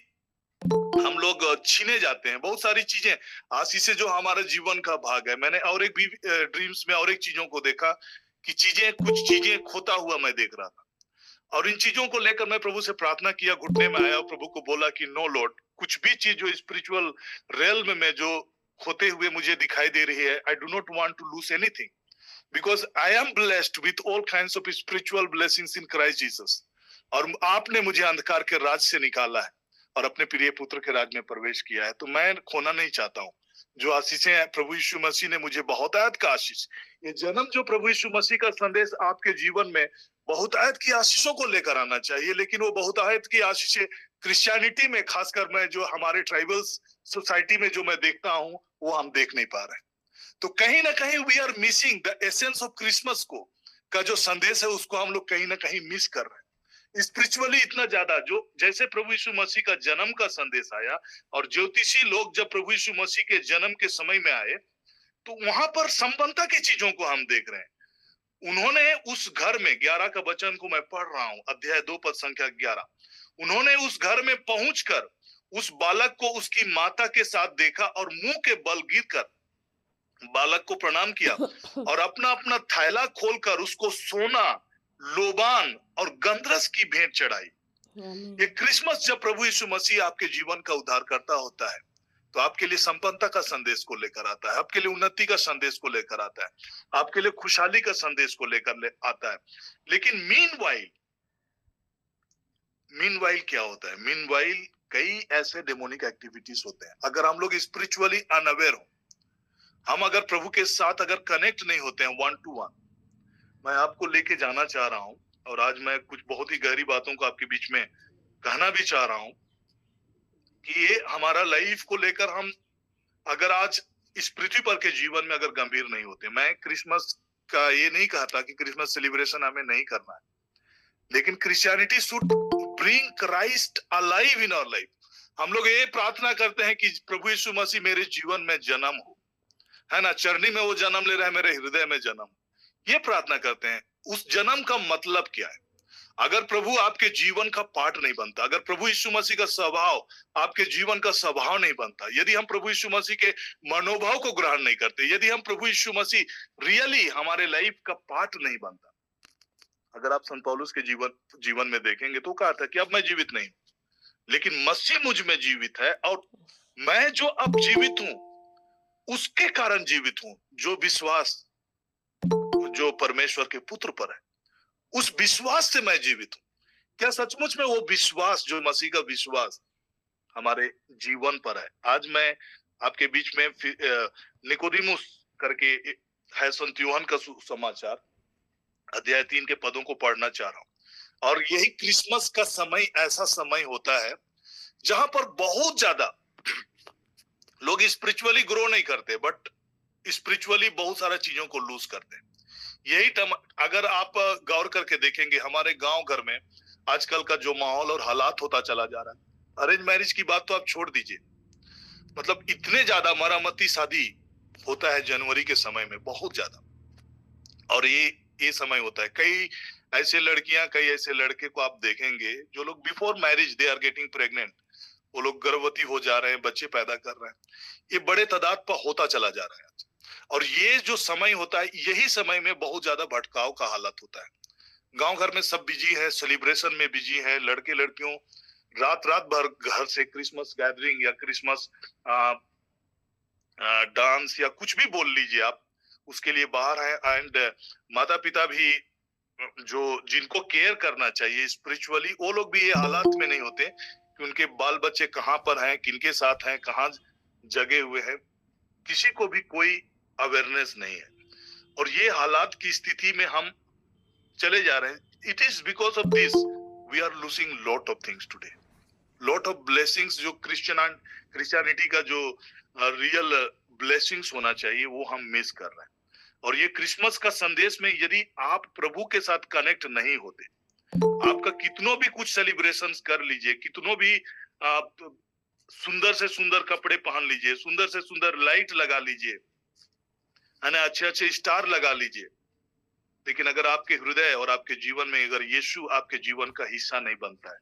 हम लोग छीने जाते हैं बहुत सारी चीजें, आशीष जो हमारे जीवन का भाग है। मैंने और एक भी ड्रीम्स में और एक चीजों को देखा कि कुछ चीजें खोता हुआ मैं देख रहा था, और इन चीजों को लेकर मैं प्रभु से प्रार्थना किया, घुटने में आया और प्रभु को बोला कि नो लॉर्ड, कुछ भी चीज जो स्पिरिचुअल रियल्म में जो खोते हुए मुझे दिखाई दे रही है, I do not want to lose anything, because I am blessed with all kinds of spiritual blessings in Christ Jesus. और आपने मुझे अंधकार के राज से निकाला है और अपने प्रिय पुत्र के राज में प्रवेश किया है, तो मैं खोना नहीं चाहता हूँ। जो आशीषें हैं प्रभु यीशु मसीह ने मुझे बहुतायत का आशीष, ये जन्म जो प्रभु यीशु मसीह का संदेश आपके जीवन में बहुतायत की आशीषों को लेकर आना चाहिए, लेकिन वो बहुतायत की आशीषें क्रिश्चियनिटी में, खासकर मैं जो हमारे ट्राइबल्स सोसाइटी में जो मैं देखता हूँ, वो हम देख नहीं पा रहे। तो कहीं ना कहीं we are missing the essence of Christmas को, का जो संदेश है उसको हम लोग कहीं ना कहीं मिस कर रहे हैं। स्पिरिचुअली इतना ज्यादा, जो जैसे प्रभु यीशु मसीह का जन्म का संदेश आया और ज्योतिषी लोग जब प्रभु यीशु मसीह के जन्म के समय में आए, तो वहां पर संबंधता की चीजों को हम देख रहे हैं। उन्होंने उस घर में, 11 का वचन को मैं पढ़ रहा हूं, अध्याय 2 पद संख्या 11, उन्होंने उस घर में पहुंचकर उस बालक को उसकी माता के साथ देखा और मुंह के बल गिरकर बालक को प्रणाम किया और अपना अपना थैला खोलकर उसको सोना, लोबान और गंधरस की भेंट चढ़ाई। ये क्रिसमस जब प्रभु यीशु मसीह आपके जीवन का उद्धारकर्ता होता है, तो आपके लिए संपन्नता का संदेश को लेकर आता है, आपके लिए उन्नति का संदेश को लेकर आता है, आपके लिए खुशहाली का संदेश को लेकर आता है। लेकिन मीनवाइल क्या होता है? मीनवाइल कई ऐसे डेमोनिक एक्टिविटीज होते हैं। अगर हम लोग स्पिरिचुअली अनअवेयर हो, हम अगर प्रभु के साथ अगर कनेक्ट नहीं होते हैं 1 to 1, मैं आपको लेके जाना चाह रहा हूं और आज मैं कुछ बहुत ही गहरी बातों को आपके बीच में कहना भी चाह रहा हूं कि ये हमारा लाइफ को लेकर हम अगर आज इस पृथ्वी पर के जीवन में अगर गंभीर नहीं होते, मैं क्रिसमस का ये नहीं कहता कि क्रिसमस सेलिब्रेशन हमें नहीं करना है, लेकिन Christianity should bring Christ alive in our life. हम लोग ये प्रार्थना करते हैं कि प्रभु यीशु मसीह मेरे जीवन में जन्म हो, है ना, चरनी में वो जन्म ले रहा है, मेरे हृदय में जन्म, ये प्रार्थना करते हैं। उस जन्म का मतलब क्या है? अगर प्रभु आपके जीवन का पार्ट नहीं बनता, अगर प्रभु यीशु मसीह का स्वभाव आपके जीवन का स्वभाव नहीं बनता, यदि हम प्रभु यीशु मसीह के मनोभाव को ग्रहण नहीं करते, यदि हम प्रभु यीशु मसीह रियली हमारे लाइफ का पार्ट नहीं बनता। अगर आप संत पौलुस के जीवन में देखेंगे तो कहा था कि अब मैं जीवित नहीं, लेकिन मसीह मुझ में जीवित है और मैं जो अब जीवित हूं उसके कारण जीवित हूं, जो विश्वास जो परमेश्वर के पुत्र पर है, उस विश्वास से मैं जीवित हूं। क्या सचमुच में वो विश्वास, जो मसीह का विश्वास हमारे जीवन पर है? आज मैं आपके बीच में निकोदिमुस करके है संत यूहन्ना का सुसमाचार अध्याय 3 के पदों को पढ़ना चाह रहा हूं। और यही क्रिसमस का समय ऐसा समय होता है जहां पर बहुत ज्यादा लोग स्पिरिचुअली ग्रो नहीं करते, बट स्पिरिचुअली बहुत सारा चीजों को लूज करते हैं। यही अगर आप गौर करके देखेंगे, हमारे गांव घर में आजकल का जो माहौल और हालात होता चला जा रहा है, अरेंज मैरिज की बात तो आप छोड़ दीजिए, मतलब इतने ज्यादा मरामती शादी होता है जनवरी के समय में, बहुत ज्यादा। और ये समय होता है, कई ऐसे लड़कियां, कई ऐसे लड़के को आप देखेंगे जो लोग before marriage they are getting pregnant, वो लोग गर्भवती हो जा रहे हैं, बच्चे पैदा कर रहे हैं। ये बड़े तादाद पर होता चला जा रहा है। और ये जो समय होता है, यही समय में बहुत ज्यादा भटकाव का हालत होता है। गांव घर में सब बिजी है, सेलिब्रेशन में बिजी है, लड़के लड़कियों रात भर घर से क्रिसमस गैदरिंग या क्रिसमस डांस या कुछ भी बोल लीजिए आप, उसके लिए बाहर है। एंड माता पिता भी जो जिनको केयर करना चाहिए स्पिरिचुअली, वो लोग भी ये हालात में नहीं होते कि उनके बाल बच्चे कहाँ पर हैं, किनके साथ हैं, कहाँ जगे हुए हैं, किसी को भी कोई अवेयरनेस नहीं है। और ये हालात की स्थिति में हम चले जा रहे हैं। It is because of this we are losing lot of things today, lot of blessings. जो क्रिश्चियनिटी का जो रियल ब्लेसिंग्स होना चाहिए वो हम मिस कर रहे हैं। और ये क्रिसमस का संदेश में यदि आप प्रभु के साथ कनेक्ट नहीं होते, आपका कितनों भी कुछ सेलिब्रेशंस कर लीजिए, कितनों भी आप सुंदर से सुंदर कपड़े पहन लीजिए, सुंदर से सुंदर लाइट लगा लीजिए, है ना, अच्छे अच्छे स्टार लगा लीजिए, लेकिन अगर आपके हृदय और आपके जीवन में अगर यीशु आपके जीवन का हिस्सा नहीं बनता है,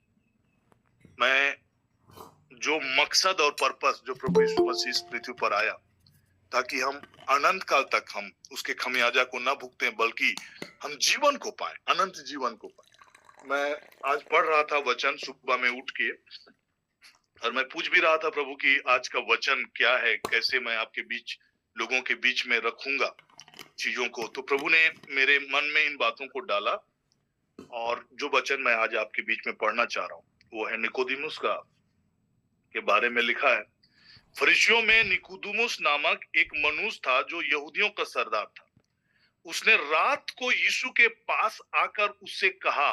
मैं जो मकसद और पर्पस जो प्रभु यीशु मसीह इस पृथ्वी पर आया ताकि हम अनंत काल तक हम उसके खमियाजा को न भुगतें, बल्कि हम जीवन को पाए, अनंत जीवन को पाए। मैं आज पढ़ रहा था वचन सुबह में उठ के, और मैं पूछ भी रहा था प्रभु की आज का वचन क्या है, कैसे मैं आपके बीच, लोगों के बीच में रखूंगा चीजों को। तो प्रभु ने मेरे मन में इन बातों को डाला, और जो वचन मैं आज आपके बीच में पढ़ना चाह रहा हूँ वो है निकोदिमुस का के बारे में लिखा है फरीसियों में निकुदुमुस नामक एक मनुष्य था जो यहूदियों का सरदार था। उसने रात को यीशु के पास आकर उससे कहा,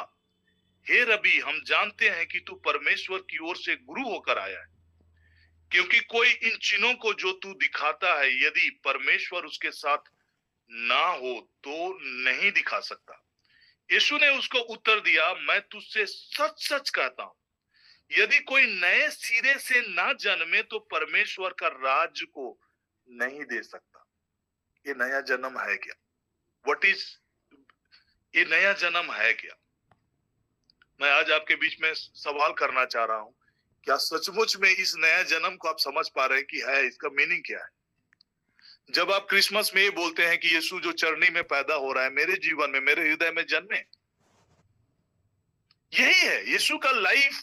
हे रबी, हम जानते हैं कि तू परमेश्वर की ओर से गुरु होकर आया है, क्योंकि कोई इन चिन्हों को जो तू दिखाता है यदि परमेश्वर उसके साथ ना हो तो नहीं दिखा सकता। यीशु ने उसको उत्तर दिया, मैं तुझसे सच सच कहता हूं, यदि कोई नए सिरे से ना जन्मे तो परमेश्वर का राज्य को नहीं दे सकता। ये नया जन्म है क्या? व्हाट इज ये नया जन्म है क्या? मैं आज आपके बीच में सवाल करना चाह रहा हूं, क्या सचमुच में इस नया जन्म को आप समझ पा रहे हैं कि है इसका मीनिंग क्या है? जब आप क्रिसमस में ये बोलते हैं कि यीशु जो चरनी में पैदा हो रहा है मेरे जीवन में, मेरे हृदय में जन्मे, यही है यीशु का लाइफ।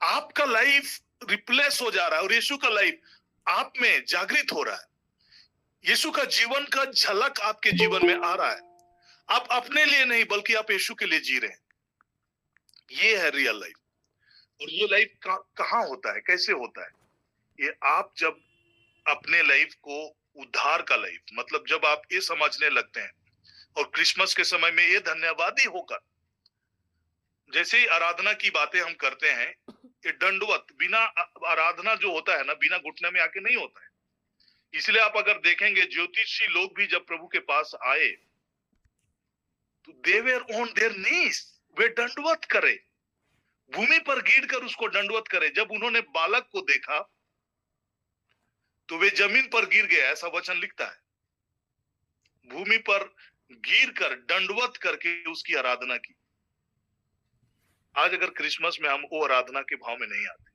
आपका लाइफ रिप्लेस हो जा रहा है और यीशु का लाइफ आप में जागृत हो रहा है। यीशु का जीवन का झलक आपके जीवन में आ रहा है। आप अपने लिए नहीं बल्कि आप यीशु के लिए जी रहे हैं। ये है रियल लाइफ। और ये लाइफ कहां होता है, कैसे होता है? ये आप जब अपने लाइफ को उद्धार का लाइफ, मतलब जब आप ये समझने लगते हैं और क्रिसमस के समय में ये धन्यवादी होकर, जैसे ही आराधना की बातें हम करते हैं, ये दंडवत, बिना आराधना जो होता है ना, बिना घुटने में आके नहीं होता है। इसलिए आप अगर देखेंगे ज्योतिषी लोग भी जब प्रभु के पास आए तो दे वर ऑन देयर नीज, वे दंडवत करे, भूमि पर गिर कर उसको दंडवत करे। जब उन्होंने बालक को देखा तो वे जमीन पर गिर गए, ऐसा वचन लिखता है। भूमि पर गिर कर दंडवत करके उसकी आराधना की। आज अगर क्रिसमस में हम वो आराधना के भाव में नहीं आते,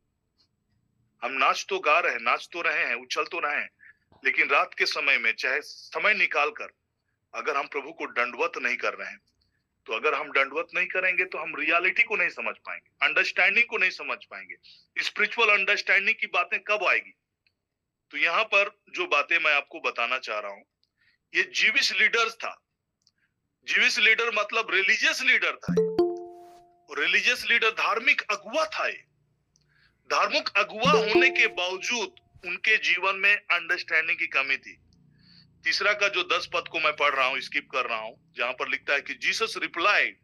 हम नाच तो गा रहे हैं, नाच तो रहे हैं, उछल तो रहे हैं, लेकिन रात के समय में चाहे समय निकाल कर अगर हम प्रभु को दंडवत नहीं कर रहे हैं, तो अगर हम दंडवत नहीं करेंगे तो हम रियलिटी को नहीं समझ पाएंगे, अंडरस्टैंडिंग को नहीं समझ पाएंगे। स्पिरिचुअल अंडरस्टैंडिंग की बातें कब आएगी? तो यहाँ पर जो बातें मैं आपको बताना चाह रहा हूं, ये जीविश लीडर्स था। जीविश लीडर मतलब रिलीजियस लीडर था। रिलीजियस लीडर धार्मिक अगुवा था। धार्मिक अगुवा होने के बावजूद उनके जीवन में अंडरस्टैंडिंग की कमी थी। तीसरा का जो 10 पद को मैं पढ़ रहा हूं, स्किप कर रहा हूं, जहां पर लिखता है कि Jesus replied,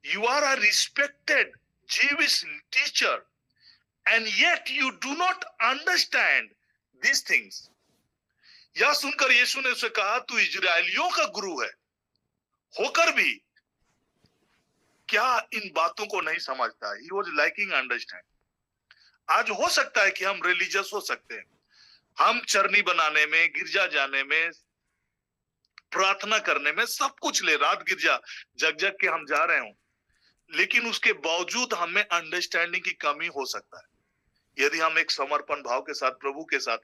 you are a respected Jewish teacher and yet you do not understand these things। यह सुनकर यीशु ने उसे कहा, तू इजरायलियों का गुरु है, होकर भी क्या इन बातों को नहीं समझता? He was lacking understand। आज हो सकता है कि हम रिलीजियस हो सकते हैं, हम चरनी बनाने में, गिरजा जाने में, प्रार्थना करने में सब कुछ ले, रात गिरजा जग जग के हम जा रहे हो, लेकिन उसके बावजूद हमें अंडरस्टैंडिंग की कमी हो सकता है। यदि हम एक समर्पण भाव के साथ प्रभु के साथ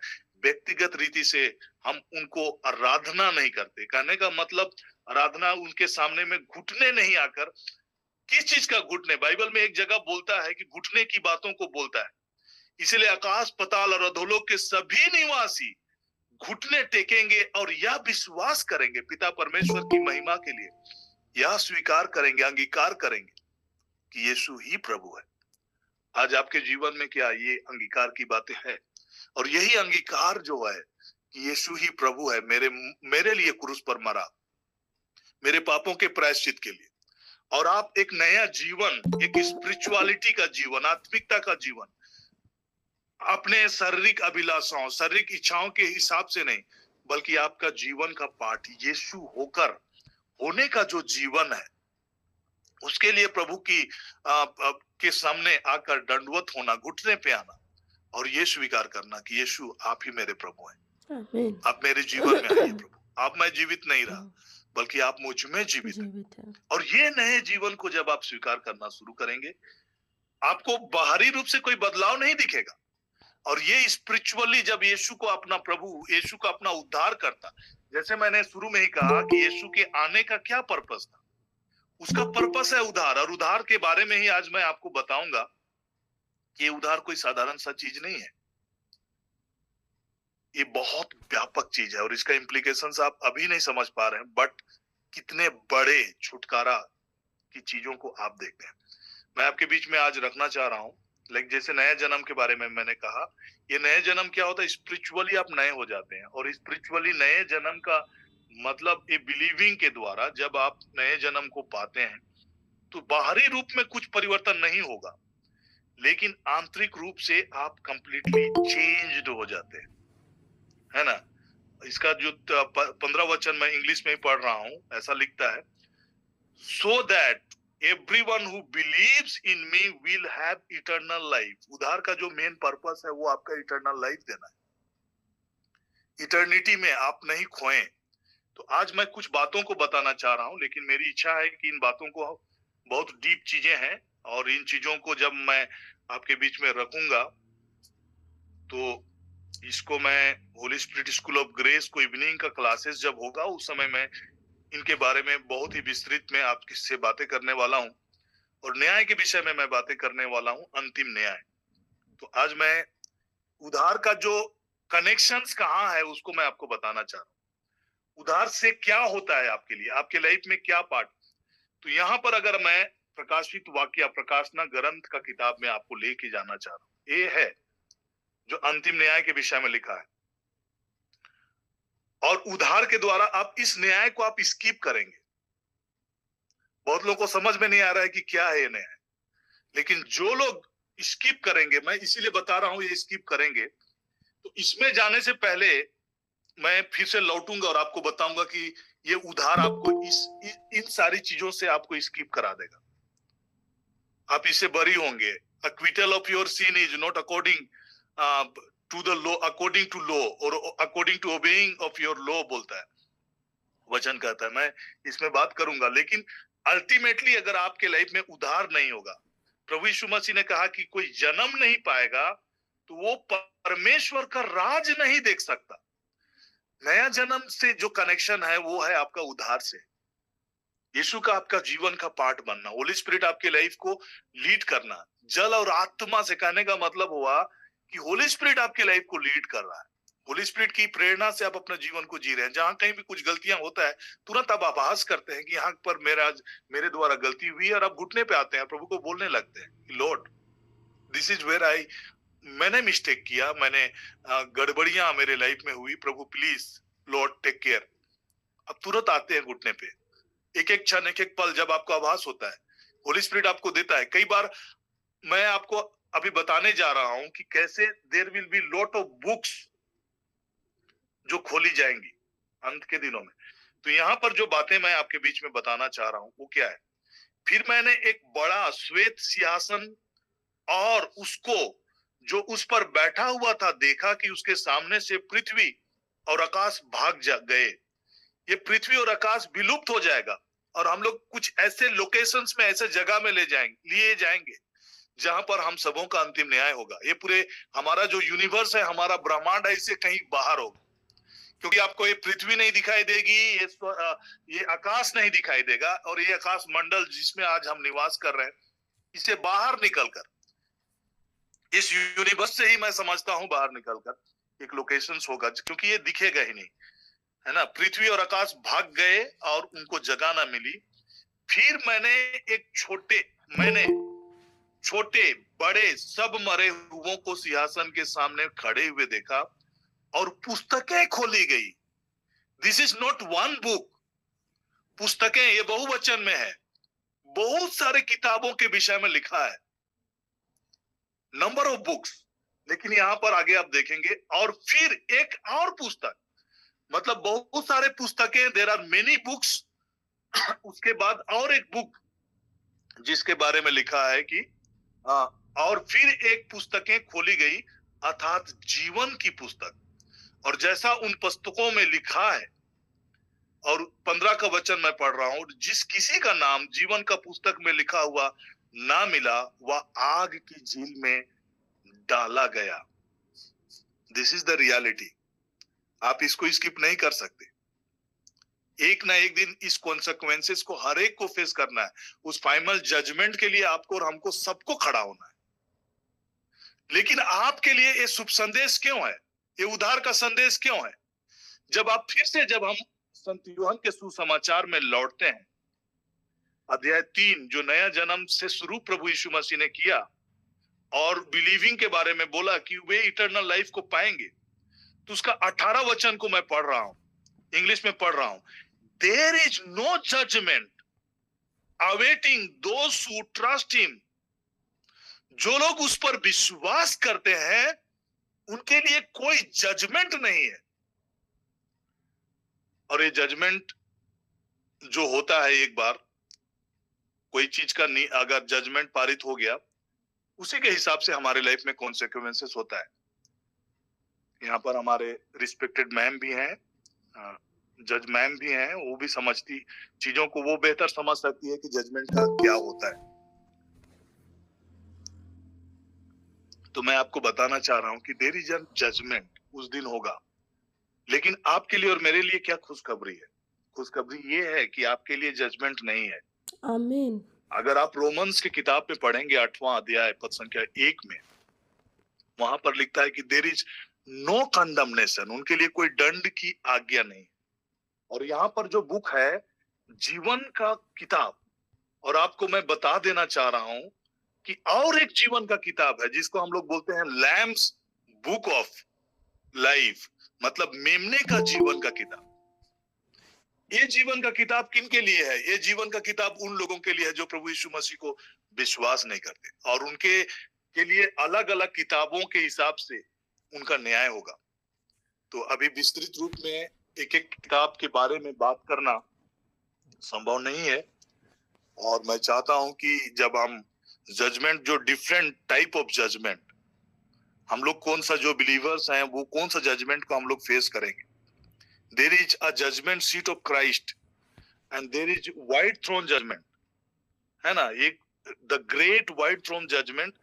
व्यक्तिगत रीति से हम उनको आराधना नहीं करते, कहने का मतलब आराधना उनके सामने में घुटने नहीं आकर। किस चीज का घुटने? बाइबल में एक जगह बोलता है कि घुटने की बातों को बोलता है। इसलिए आकाश, पताल और अधोलोक के सभी निवासी घुटने टेकेंगे और यह विश्वास करेंगे, पिता परमेश्वर की महिमा के लिए यह स्वीकार करेंगे, अंगीकार करेंगे कि यीशु ही प्रभु है। आज आपके जीवन में क्या ये अंगीकार की बातें हैं? और यही अंगीकार जो है कि यीशु ही प्रभु है, मेरे लिए क्रूस पर मरा, मेरे पापों के प्रायश्चित के लिए, और आप एक नया जीवन, एक स्पिरिचुअलिटी का जीवन, आत्मिकता का जीवन, अपने शारीरिक अभिलाषाओं, शारीरिक इच्छाओं के हिसाब से नहीं, बल्कि आपका जीवन का पाठ यीशु होकर होने का जो जीवन है, उसके लिए प्रभु की के सामने आकर दंडवत होना, घुटने पे आना और ये स्वीकार करना कि यीशु आप ही मेरे प्रभु हैं, आप मेरे जीवन में आइए प्रभु। आप मैं जीवित नहीं रहा, बल्कि आप मुझ में जीवित हैं। और ये नए जीवन को जब आप स्वीकार करना शुरू करेंगे, आपको बाहरी रूप से कोई बदलाव नहीं दिखेगा। और ये स्पिरिचुअली जब यीशु को अपना प्रभु, यीशु को अपना उद्धार करता, जैसे मैंने शुरू में ही कहा कि यीशु के आने का क्या पर्पस था, उसका पर्पस है उद्धार। और उद्धार के बारे में ही आज मैं आपको बताऊंगा कि उद्धार कोई साधारण सा चीज नहीं है, ये बहुत व्यापक चीज है और इसका इम्प्लीकेशंस आप अभी नहीं समझ पा रहे हैं, बट कितने बड़े छुटकारा की चीजों को आप देखते हैं। मैं आपके बीच में आज रखना चाह रहा हूं लाइक जैसे नया जन्म के बारे में मैंने कहा, ये नया जन्म क्या होता है? स्पिरिचुअली आप नए हो जाते हैं, और स्पिरिचुअली नए जन्म का मतलब ये बिलीविंग के द्वारा जब आप नए जन्म को पाते हैं तो बाहरी रूप में कुछ परिवर्तन नहीं होगा, लेकिन आंतरिक रूप से आप कंप्लीटली चेंज्ड हो जाते हैं, है ना? इसका जो 15 वचन मैं इंग्लिश में ही पढ़ रहा हूं, ऐसा लिखता है, so that everyone who believes in me will have eternal life। उद्धार का जो मेन पर्पस है वो आपका इटर्नल लाइफ देना है, इटर्निटी में आप नहीं खोएं। तो आज मैं कुछ बातों को बताना चाह रहा हूं, लेकिन मेरी इच्छा है कि इन बातों को, बहुत डीप चीजें हैं, और इन चीजों को जब मैं आपके बीच में रखूंगा तो इसको मैं Holi spirit school of grace को इवनिंग का क्लासेस जब होगा उस समय मैं इनके बारे में बहुत ही विस्तृत में आपसे बातें करने वाला हूं, और न्याय के विषय में मैं बातें करने वाला हूं, अंतिम न्याय। तो आज मैं उद्धार का जो कनेक्शंस कहाँ है उसको मैं आपको बताना चाह रहा हूं। उद्धार से क्या होता है आपके लिए, आपके लाइफ में क्या पार्ट। तो यहाँ पर अगर मैं प्रकाशित वाक्य प्रकाशना ग्रंथ का किताब में आपको लेके जाना चाह रहा हूँ, ये है जो अंतिम न्याय के विषय में लिखा है, और उद्धार के द्वारा आप इस न्याय को आप स्किप करेंगे। बहुत लोगों को समझ में नहीं आ रहा है कि क्या है ये न्याय, लेकिन जो लोग स्किप करेंगे, मैं इसीलिए बता रहा हूं ये स्किप करेंगे, तो इसमें जाने से पहले मैं फिर से लौटूंगा और आपको बताऊंगा कि ये उद्धार आपको इन सारी चीजों से आपको स्किप करा देगा, आप इससे बरी होंगे। Acquittal of your sin is not according to the law, according to law और according to obeying of your law बोलता है, वचन कहता है। मैं इसमें बात करूंगा, लेकिन अल्टीमेटली अगर आपके लाइफ में उद्धार नहीं होगा, प्रभु यीशु मसीह ने कहा कि कोई जन्म नहीं पाएगा तो वो परमेश्वर का राज नहीं देख सकता। नया जन्म से जो कनेक्शन है वो है आपका उद्धार से, यीशु का आपका जीवन का पार्ट बनना, होली स्पिरिट आपके लाइफ को लीड करना। जल और आत्मा से कहने का मतलब हुआ कि होली स्पिरिट आपके लाइफ को लीड कर रहा है, होली स्पिरिट की प्रेरणा से आप अपना जीवन को जी रहे हैं। जहां कहीं भी कुछ गलतियां होता है तुरंत आप आभास करते हैं कि यहाँ पर मेरे द्वारा गलती हुई है, और आप घुटने पे आते हैं, प्रभु को बोलने लगते हैं, लॉर्ड दिस इज वेयर मैंने मिस्टेक किया, मैंने गड़बड़ियां मेरे लाइफ में हुई, प्रभु प्लीज लॉर्ड टेक केयर। अब तुरंत आते हैं घुटने पे, एक एक क्षण एक एक पल जब आपको आभास होता है होली स्पिरिट आपको देता है। कई बार मैं आपको अभी बताने जा रहा हूं कि कैसे there will be lot of books जो खोली जाएंगी अंत के दिनों में। तो यहाँ पर जो बातें मैं आपके बीच में बताना चाह रहा हूं वो क्या है, फिर मैंने एक बड़ा श्वेत सिंहासन और उसको जो उस पर बैठा हुआ था देखा कि उसके सामने से पृथ्वी और आकाश भाग गए। ये पृथ्वी और आकाश विलुप्त हो जाएगा, और हम लोग कुछ ऐसे लोकेशंस में, ऐसे जगह में लिए जाएंगे जहां पर हम सबों का अंतिम न्याय होगा। ये पूरे हमारा जो यूनिवर्स है, हमारा ब्रह्मांड है, इससे कहीं बाहर होगा, क्योंकि आपको ये पृथ्वी नहीं दिखाई देगी, ये आकाश नहीं दिखाई देगा, और ये आकाश मंडल जिसमें आज हम निवास कर रहे हैं, इससे बाहर निकलकर, इस यूनिवर्स से ही मैं समझता हूं बाहर निकलकर एक लोकेशन होगा, क्योंकि ये दिखेगा ही नहीं, है ना। पृथ्वी और आकाश भाग गए और उनको जगह ना मिली। फिर मैंने छोटे बड़े सब मरे हुओं को सिंहासन के सामने खड़े हुए देखा, और पुस्तकें खोली गई। This is not one book, पुस्तकें ये बहुवचन में है, बहुत सारे किताबों के विषय में लिखा है, नंबर ऑफ बुक्स। लेकिन यहां पर आगे आप देखेंगे, और फिर एक और पुस्तक, मतलब बहुत सारे पुस्तकें, देयर आर मेनी बुक्स। उसके बाद और एक बुक जिसके बारे में लिखा है कि और फिर एक पुस्तकें खोली गई, अर्थात जीवन की पुस्तक। और जैसा उन पुस्तकों में लिखा है, और 15 का वचन मैं पढ़ रहा हूं, जिस किसी का नाम जीवन का पुस्तक में लिखा हुआ ना मिला वह आग की झील में डाला गया। दिस इज द रियलिटी, आप इसको स्किप नहीं कर सकते। एक ना एक दिन इस कॉन्सिक्वेंसेस को हर एक को फेस करना है। उस फाइनल जजमेंट के लिए आपको और हमको सबको खड़ा होना है। लेकिन आपके लिए ये शुभ संदेश क्यों है, ये उद्धार का संदेश क्यों है? जब हम संत यूहन्ना के सुसमाचार में लौटते हैं, अध्याय 3 जो नया जन्म से शुरू प्रभु यीशु मसीह ने किया, और बिलीविंग के बारे में बोला कि वे इटर्नल लाइफ को पाएंगे, तो उसका 18 वचन को मैं पढ़ रहा हूं, इंग्लिश में पढ़ रहा हूं। There is no judgement awaiting those who trust him. जो लोग उस पर विश्वास करते हैं उनके लिए कोई जजमेंट नहीं है। और ये जजमेंट जो होता है, एक बार कोई चीज का अगर जजमेंट पारित हो गया, उसी के हिसाब से हमारे लाइफ में कॉन्सिक्वेंसेस होता है। यहाँ पर हमारे रिस्पेक्टेड मैम भी हैं, जज मैम भी हैं, वो भी समझती चीजों को, वो बेहतर समझ सकती है कि जजमेंट का क्या होता है। तो मैं आपको बताना चाह रहा हूं कि देयर इज एन जजमेंट, उस दिन होगा। लेकिन आपके लिए और मेरे लिए क्या खुशखबरी है? खुशखबरी ये है कि आपके लिए जजमेंट नहीं है। आमीन। अगर आप रोमन्स की किताब में पढ़ेंगे 8वां अध्याय पद संख्या 1 में, वहां पर लिखता है कि देयर इज नो कंडमनेशन, उनके लिए कोई दंड की आज्ञा नहीं। और यहाँ पर जो बुक है जीवन का किताब, और आपको मैं बता देना चाह रहा हूं कि और एक जीवन का किताब है जिसको हम लोग बोलते हैं लैम्स बुक ऑफ लाइफ, मतलब मेमने का जीवन का किताब। ये जीवन का किताब किन के लिए है? ये जीवन का किताब उन लोगों के लिए है जो प्रभु यीशु मसीह को विश्वास नहीं करते, और उनके के लिए अलग अलग किताबों के हिसाब से उनका न्याय होगा। तो अभी विस्तृत रूप में एक एक किताब के बारे में बात करना संभव नहीं है, और मैं चाहता हूं कि जब हम जजमेंट, जो डिफरेंट टाइप ऑफ जजमेंट, हम लोग कौन सा, जो बिलीवर्स हैं वो कौन सा जजमेंट को हम लोग फेस करेंगे। There is a judgement seat of Christ and there is white throne judgement, है ना, एक the great white throne judgement,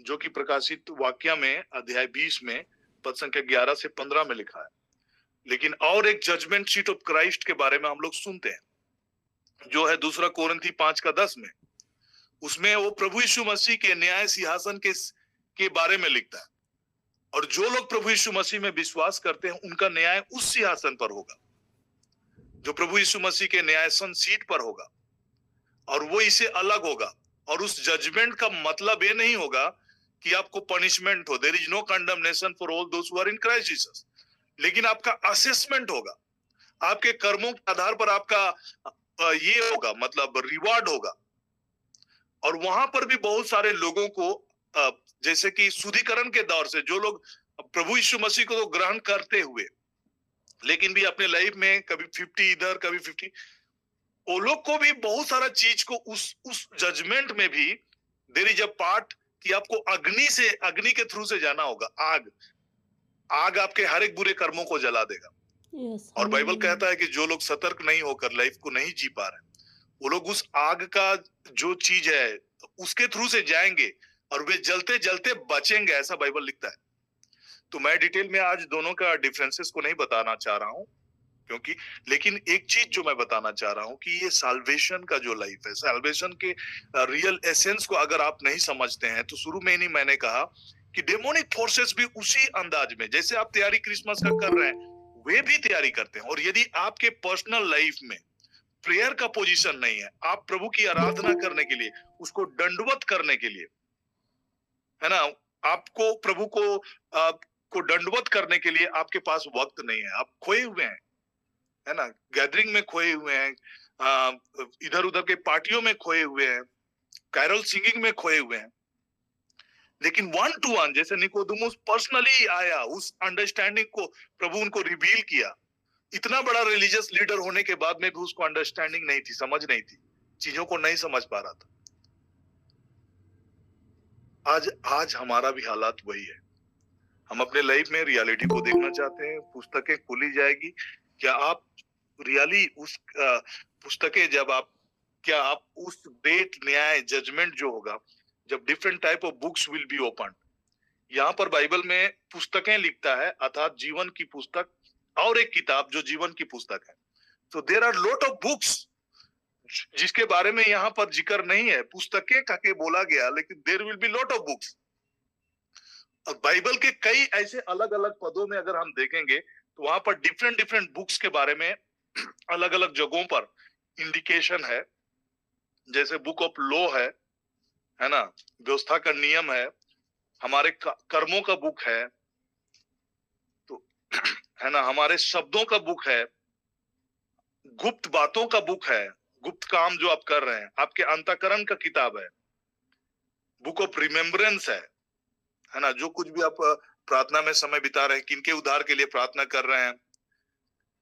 जो कि प्रकाशित वाक्य में अध्याय 20 में पद संख्या 11 से 15 में लिखा है। लेकिन और एक जजमेंट सीट ऑफ क्राइस्ट के बारे में हम लोग सुनते हैं, जो है 2 कोरिन्थी 5:10 में। उसमें वो प्रभु यीशु मसीह के न्याय सिंहासन के बारे में लिखता है, और जो लोग प्रभु यीशु मसीह में विश्वास करते हैं उनका न्याय उस सिंहासन पर होगा जो प्रभु यीशु मसीह के न्यायासन सीट पर होगा, और वो इसे अलग होगा। और उस जजमेंट का मतलब ये नहीं होगा कि आपको पनिशमेंट हो, there is no condemnation for all those who are in Christ Jesus, लेकिन आपका असेसमेंट होगा, आपके कर्मों के आधार पर आपका ये होगा, मतलब रिवार्ड होगा। और वहां पर भी बहुत सारे लोगों को, जैसे कि शुद्धिकरण के दौर से जो लोग प्रभु यीशु मसीह को तो ग्रहण करते हुए लेकिन भी अपने लाइफ में कभी 50 इधर कभी 50, वो लोग को भी बहुत सारा चीज को उस जजमेंट में भी देयर इज अ पार्ट कि आपको अग्नि के थ्रू से जाना होगा। आग आपके हर एक बुरे कर्मों को जला देगा। और बाइबल कहता है कि जो लोग सतर्क नहीं होकर लाइफ को नहीं जी पा रहे, वो लोग उस आग का जो चीज है उसके थ्रू से जाएंगे और वे जलते जलते बचेंगे, ऐसा बाइबल लिखता है। तो मैं डिटेल में आज दोनों का डिफरेंसेस को नहीं बताना चाह रहा हूं, क्योंकि लेकिन एक चीज जो मैं बताना चाह रहा हूं कि ये साल्वेशन का जो लाइफ है, साल्वेशन के रियल एसेंस को अगर आप नहीं समझते हैं, तो शुरू में ही मैंने कहा कि डेमोनिक फोर्सेस भी उसी अंदाज में, जैसे आप तैयारी क्रिसमस का कर रहे हैं, वे भी तैयारी करते हैं। और यदि आपके पर्सनल लाइफ में प्रेयर का पोजीशन नहीं है, आप प्रभु की आराधना करने के लिए, उसको दंडवत करने के लिए, है ना, आपको प्रभु को दंडवत करने के लिए आपके पास वक्त नहीं है, आप खोए हुए हैं, है ना, गैदरिंग में खोए हुए हैं, इधर उधर के पार्टियों में खोए हुए हैं, कैरल सिंगिंग में खोए हुए हैं। लेकिन 1 to 1 जैसे निकोदेमुस पर्सनली आया, उस अंडरस्टैंडिंग को प्रभु उनको रिवील किया। इतना बड़ा रिलीजियस लीडर होने के बाद में भी उसको अंडरस्टैंडिंग नहीं थी, समझ नहीं थी, चीजों को नहीं समझ पा रहा था। आज हमारा भी हालात वही है। हम अपने लाइफ में रियलिटी को देखना चाहते हैं, पुस्तकें खुली जाएगी, क्या आप रियली उस पुस्तकें क्या आप उस ग्रेट न्याय जजमेंट जो होगा, जब different type of books will be open, यहाँ पर बाइबल में पुस्तकें लिखता है, अर्थात जीवन की पुस्तक और एक किताब जो जीवन की पुस्तक है। तो there are lot of books जिसके बारे में यहाँ पर जिक्र नहीं है, पुस्तकें कहके बोला गया, लेकिन there will be lot of books. और बाइबल के कई ऐसे अलग अलग पदों में अगर हम देखेंगे तो वहां पर डिफरेंट बुक्स के बारे में अलग अलग जगहों पर इंडिकेशन है। जैसे बुक ऑफ लॉ है ना, व्यवस्था का नियम है, हमारे कर्मों का बुक है, तो है ना, हमारे शब्दों का बुक है, गुप्त बातों का बुक है, गुप्त काम जो आप कर रहे हैं, आपके अंतःकरण का किताब है, बुक ऑफ रिमेम्बरेंस है ना। जो कुछ भी आप प्रार्थना में समय बिता रहे हैं, किनके उद्धार के लिए प्रार्थना कर रहे हैं,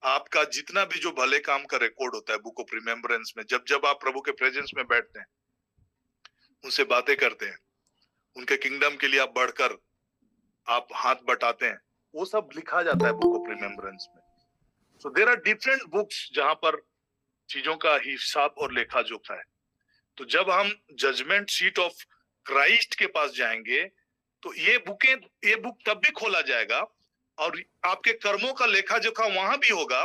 आपका जितना भी जो भले काम का रिकॉर्ड होता है बुक ऑफ रिमेम्बरेंस में। जब जब आप प्रभु के प्रेजेंस में बैठते हैं, उनसे बातें करते हैं, उनके किंगडम के लिए आप बढ़कर आप हाथ बटाते हैं, वो सब लिखा जाता है बुक ऑफ रिमेम्बरेंस में। So there are different books जहां पर चीजों का हिसाब और लेखा जोखा है। तो जब हम जजमेंट सीट ऑफ क्राइस्ट के पास जाएंगे, तो ये बुक तब भी खोला जाएगा और आपके कर्मों का लेखा जोखा वहां भी होगा,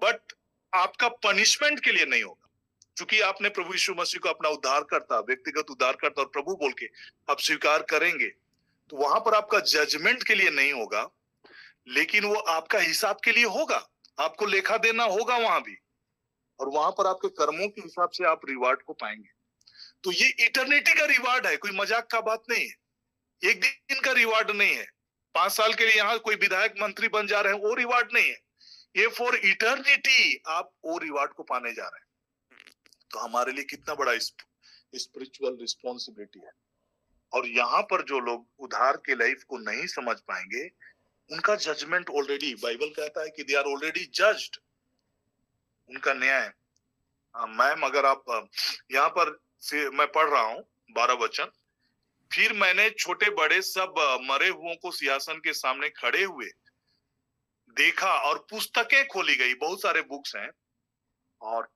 बट आपका पनिशमेंट के लिए नहीं होगा। क्योंकि आपने प्रभु यीशु मसीह को अपना उद्धारकर्ता, व्यक्तिगत उद्धारकर्ता और प्रभु बोल के आप स्वीकार करेंगे, तो वहां पर आपका जजमेंट के लिए नहीं होगा, लेकिन वो आपका हिसाब के लिए होगा। आपको लेखा देना होगा वहां भी, और वहां पर आपके कर्मों के हिसाब से आप रिवार्ड को पाएंगे। तो ये इटर्निटी का रिवार्ड है, कोई मजाक का बात नहीं है, एक दिन का रिवार्ड नहीं है। 5 साल के लिए यहाँ कोई विधायक मंत्री बन जा रहे हैं, वो रिवार्ड नहीं है। ये फॉर इटर्निटी आप वो रिवार्ड को पाने जा रहे हैं। तो हमारे लिए कितना बड़ा स्पिरिचुअल रिस्पॉन्सिबिलिटी है। और यहाँ पर जो लोग उधार के लाइफ को नहीं समझ पाएंगे, उनका जजमेंट ऑलरेडी, बाइबल कहता है कि दे आर ऑलरेडी जज्ड, उनका न्याय। मैम, अगर आप यहाँ पर मैं पढ़ रहा हूँ 12 वचन, फिर मैंने छोटे बड़े सब मरे हुओं को सिंहासन के सामने खड़े हुए देखा और पुस्तकें खोली गई। बहुत सारे बुक्स हैं और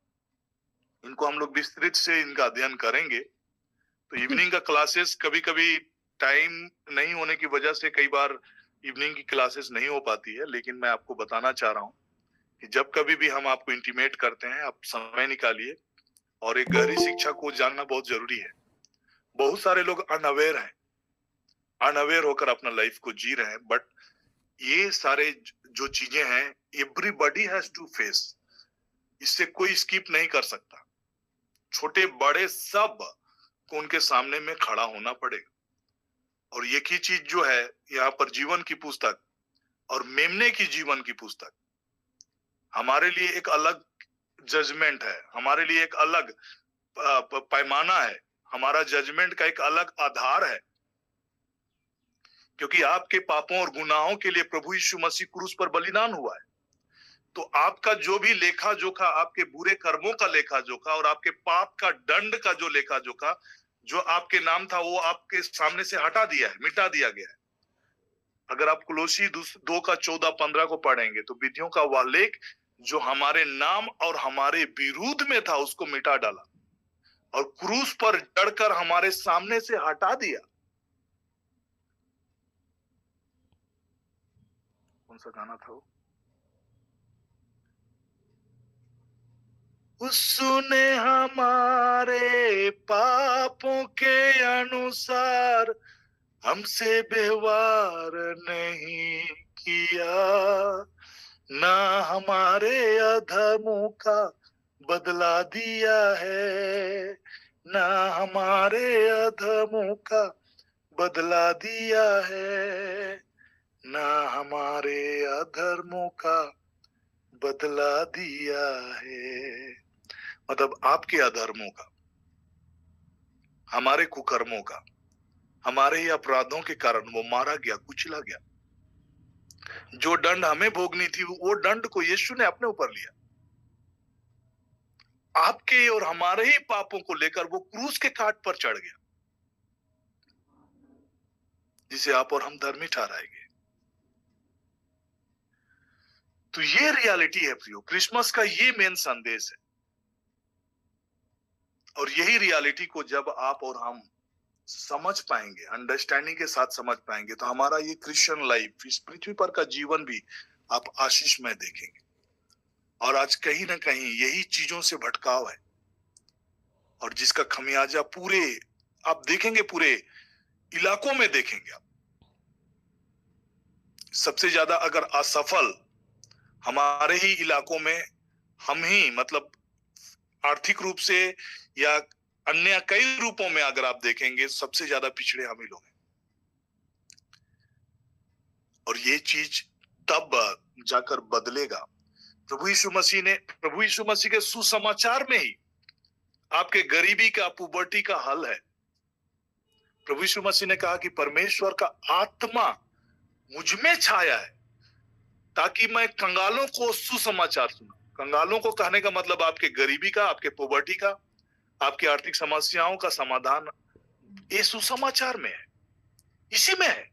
इनको हम लोग विस्तृत से इनका अध्ययन करेंगे। तो इवनिंग का क्लासेस कभी कभी टाइम नहीं होने की वजह से कई बार इवनिंग की क्लासेस नहीं हो पाती है, लेकिन मैं आपको बताना चाह रहा हूँ कि जब कभी भी हम आपको इंटीमेट करते हैं, आप समय निकालिए, और एक गहरी शिक्षा को जानना बहुत जरूरी है। बहुत सारे लोग अनअवेयर हैं, अनअवेयर होकर अपना लाइफ को जी रहे हैं, बट ये सारे जो चीजें हैं, एवरीबॉडी हैज टू फेस, इससे कोई स्किप नहीं कर सकता। छोटे बड़े सब को उनके सामने में खड़ा होना पड़ेगा। और एक ही चीज जो है यहाँ पर, जीवन की पुस्तक और मेमने की जीवन की पुस्तक, हमारे लिए एक अलग जजमेंट है, हमारे लिए एक अलग पैमाना है, हमारा जजमेंट का एक अलग आधार है। क्योंकि आपके पापों और गुनाहों के लिए प्रभु यीशु मसीह क्रूस पर बलिदान हुआ है। तो आपका जो भी लेखा जोखा, आपके बुरे कर्मों का लेखा जोखा और आपके पाप का दंड का जो लेखा जोखा जो आपके नाम था, वो आपके सामने से हटा दिया है, मिटा दिया गया है। अगर आप कुलोसी 2:14-15 को पढ़ेंगे, तो विधियों का वह लेख जो हमारे नाम और हमारे विरुद्ध में था, उसको मिटा डाला और क्रूस पर चढ़कर हमारे सामने से हटा दिया। कौन सा गाना था वो? उसने हमारे पापों के अनुसार हमसे व्यवहार नहीं किया, ना हमारे अधर्मों का बदला दिया है, ना हमारे अधर्मों का बदला दिया है, ना हमारे अधर्मों का बदला दिया है। मतलब आपके अधर्मों का, हमारे कुकर्मों का, हमारे ही अपराधों के कारण वो मारा गया, कुचला गया। जो दंड हमें भोगनी थी, वो दंड को यीशु ने अपने ऊपर लिया। आपके और हमारे ही पापों को लेकर वो क्रूस के काट पर चढ़ गया, जिसे आप और हम धर्मी ठहराएंगे। तो ये रियलिटी है प्रियो, क्रिसमस का ये मेन संदेश है। और यही रियलिटी को जब आप और हम समझ पाएंगे, अंडरस्टैंडिंग के साथ समझ पाएंगे, तो हमारा ये क्रिश्चियन लाइफ, इस पृथ्वी पर का जीवन भी आप आशीषमय देखेंगे। और आज कहीं ना कहीं यही चीजों से भटकाव है, और जिसका खमियाजा पूरे आप देखेंगे, पूरे इलाकों में देखेंगे आप। सबसे ज्यादा अगर असफल हमारे ही इलाकों में हम ही, मतलब आर्थिक रूप से या अन्य कई रूपों में अगर आप देखेंगे, सबसे ज्यादा पिछड़े हम ही लोग हैं। और ये चीज तब जाकर बदलेगा। प्रभु यीशु मसीह के सुसमाचार में ही आपके गरीबी का, पुबर्टी का हल है। प्रभु यीशु मसीह ने कहा कि परमेश्वर का आत्मा मुझ में छाया है ताकि मैं कंगालों को सुसमाचार सुना। कंगालों को कहने का मतलब आपके गरीबी का, आपके पोवर्टी का, आपकी आर्थिक समस्याओं का समाधान ये सुसमाचार में है, इसी में है,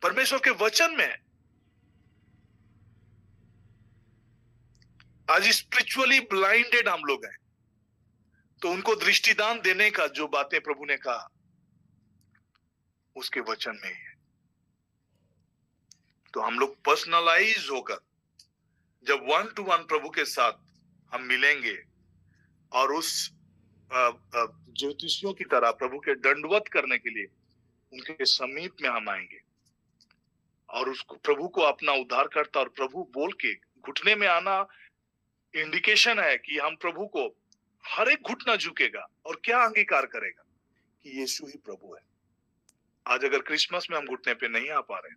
परमेश्वर के वचन में है। आज स्पिरिचुअली ब्लाइंडेड हम लोग हैं, तो उनको दृष्टिदान देने का जो बातें प्रभु ने कहा उसके वचन में ही है। तो हम लोग पर्सनलाइज होकर जब 1 to 1 प्रभु के साथ हम मिलेंगे और उस ज्योतिषियों की तरह प्रभु के दंडवत करने के लिए उनके समीप में हम आएंगे और उसको, प्रभु को अपना उद्धारकर्ता और प्रभु बोल के घुटने में आना इंडिकेशन है कि हम प्रभु को हर एक घुटना झुकेगा और क्या अंगीकार करेगा कि यीशु ही प्रभु है। आज अगर क्रिसमस में हम घुटने पे नहीं आ पा रहे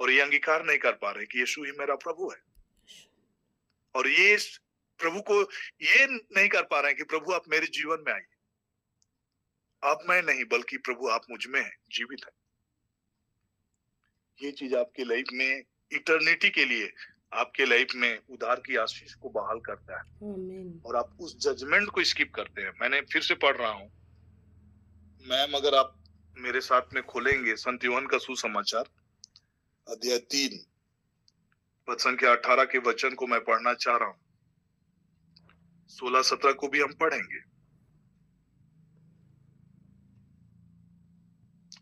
और ये अंगीकार नहीं कर पा रहे कि यीशु ही मेरा प्रभु है, और ये प्रभु को ये नहीं कर पा रहे हैं कि प्रभु आप मेरे जीवन में आइए, आप मैं नहीं बल्कि प्रभु आप मुझ में है, जीवित है, ये चीज आपके लाइफ में इटर्निटी के लिए आपके लाइफ में उद्धार की आशीष को बहाल करता है। और आप उस जजमेंट को स्किप करते हैं। मैंने फिर से पढ़ रहा हूं मैम, अगर आप मेरे साथ में खोलेंगे संत यूहन्ना का सुसमाचार अध्याय 3 पद संख्या 18 के वचन को मैं पढ़ना चाह रहा हूं। 16-17 को भी हम पढ़ेंगे।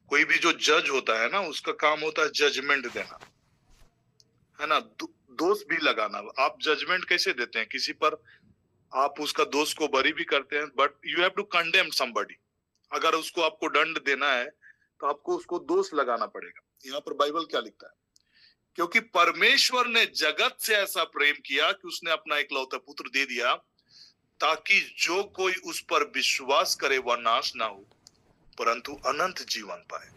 कोई भी जो जज होता है ना, उसका काम होता है जजमेंट देना, है ना, दोष भी लगाना। आप जजमेंट कैसे देते हैं किसी पर? आप उसका दोष को बरी भी करते हैं, but you have to condemn somebody. अगर उसको आपको दंड देना है तो आपको उसको दोष लगाना पड़ेगा। यहाँ पर बाइबल क्या लिखता है? क्योंकि परमेश्वर ने जगत से ऐसा प्रेम किया कि उसने अपना एकलौता पुत्र दे दिया ताकि जो कोई उस पर विश्वास करे वह नाश ना हो परंतु अनंत जीवन पाए।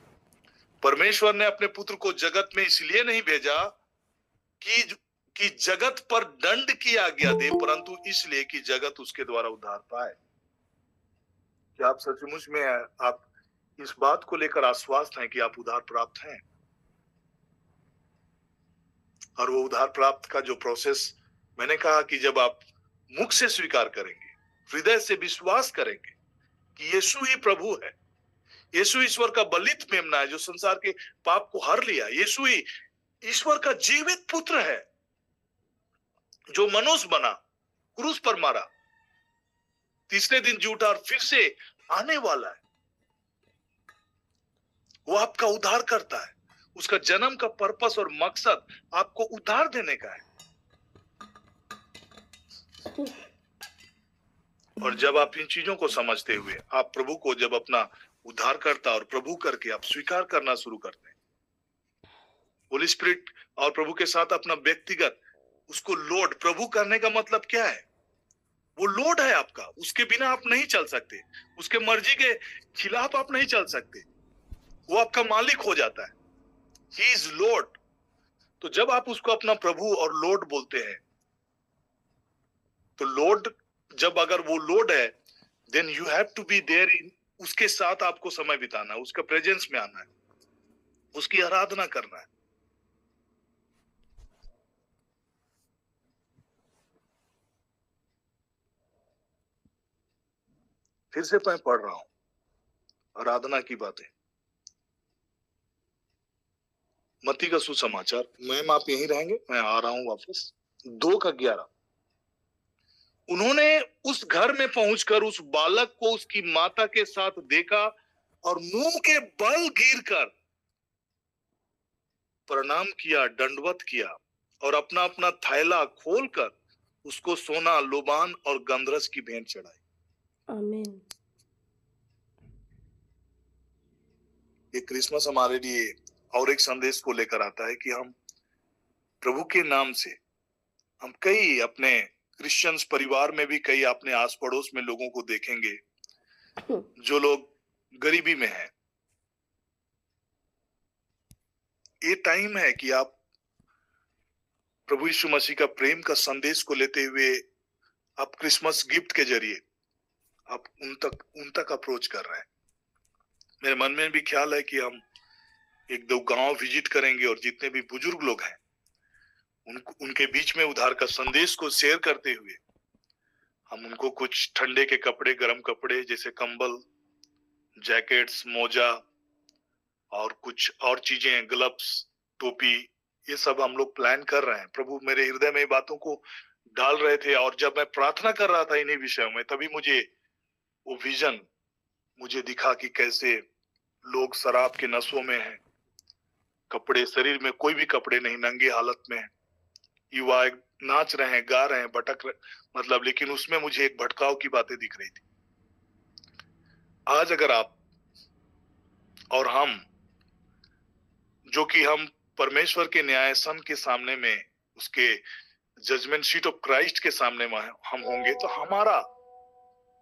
परमेश्वर ने अपने पुत्र को जगत में इसलिए नहीं भेजा कि जगत पर दंड की आज्ञा दे, परंतु इसलिए कि जगत उसके द्वारा उद्धार पाए। क्या आप सचमुच में आप इस बात को लेकर आश्वस्त हैं कि आप उद्धार प्राप्त हैं? और वो उद्धार प्राप्त का जो प्रोसेस मैंने कहा कि जब आप मुख से स्वीकार करेंगे, हृदय से विश्वास करेंगे कि यीशु ही प्रभु है, यीशु ईश्वर का बलित मेमना है जो संसार के पाप को हर लिया, यीशु ही ईश्वर का जीवित पुत्र है जो मनुष्य बना, क्रूस पर मारा, तीसरे दिन जी उठा और फिर से आने वाला है, वो आपका उद्धार करता है। उसका जन्म का पर्पस और मकसद आपको उद्धार देने का है। और जब आप इन चीजों को समझते हुए आप प्रभु को जब अपना उद्धार करता और प्रभु करके आप स्वीकार करना शुरू करते हैं, होली स्पिरिट और प्रभु के साथ अपना व्यक्तिगत उसको लोड, प्रभु करने का मतलब क्या है? वो लोड है आपका, उसके बिना आप नहीं चल सकते, उसके मर्जी के खिलाफ आप नहीं चल सकते, वो आपका मालिक हो जाता है। He is Lord। तो जब आप उसको अपना प्रभु और लॉर्ड बोलते हैं, तो लॉर्ड जब अगर वो लॉर्ड है, then you have to be there in, उसके साथ आपको समय बिताना है, उसका प्रेजेंस में आना है, उसकी आराधना करना है। फिर से मैं पढ़ रहा हूं आराधना की बातें, मत्ती का सुसमाचार। मैम आप यहीं रहेंगे, मैं आ रहा हूं वापस। 2:11 उन्होंने उस घर में पहुंचकर उस बालक को उसकी माता के साथ देखा और मुंह के बल गिरकर प्रणाम किया, दंडवत किया और अपना अपना थैला खोलकर उसको सोना, लोबान और गंधरस की भेंट चढ़ाई। आमीन। ये क्रिसमस हमारे लिए और एक संदेश को लेकर आता है कि हम प्रभु के नाम से हम कई अपने क्रिश्चियंस परिवार में भी कई अपने आस पड़ोस में लोगों को देखेंगे जो लोग गरीबी में हैं। ये टाइम है कि आप प्रभु यीशु मसीह का प्रेम का संदेश को लेते हुए आप क्रिसमस गिफ्ट के जरिए आप उन तक अप्रोच कर रहे हैं। मेरे मन में भी ख्याल है कि हम एक दो गांव विजिट करेंगे और जितने भी बुजुर्ग लोग हैं उनके बीच में उद्धार का संदेश को शेयर करते हुए हम उनको कुछ ठंडे के कपड़े, गर्म कपड़े जैसे कंबल, जैकेट्स, मोजा और कुछ और चीजें, ग्लव्स, टोपी, ये सब हम लोग प्लान कर रहे हैं। प्रभु मेरे हृदय में बातों को डाल रहे थे और जब मैं प्रार्थना कर रहा था इन्हीं विषयों में, तभी मुझे वो विजन मुझे दिखा कि कैसे लोग शराब के नशों में हैं, कपड़े, शरीर में कोई भी कपड़े नहीं, नंगे हालत में है। युवा नाच रहे हैं, गा रहे हैं, भटक रहे, मतलब, लेकिन उसमें मुझे एक भटकाव की बातें दिख रही थी। आज अगर आप और हम, जो कि हम परमेश्वर के न्यायासन के सामने में, उसके जजमेंट सीट ऑफ क्राइस्ट के सामने में हम होंगे, तो हमारा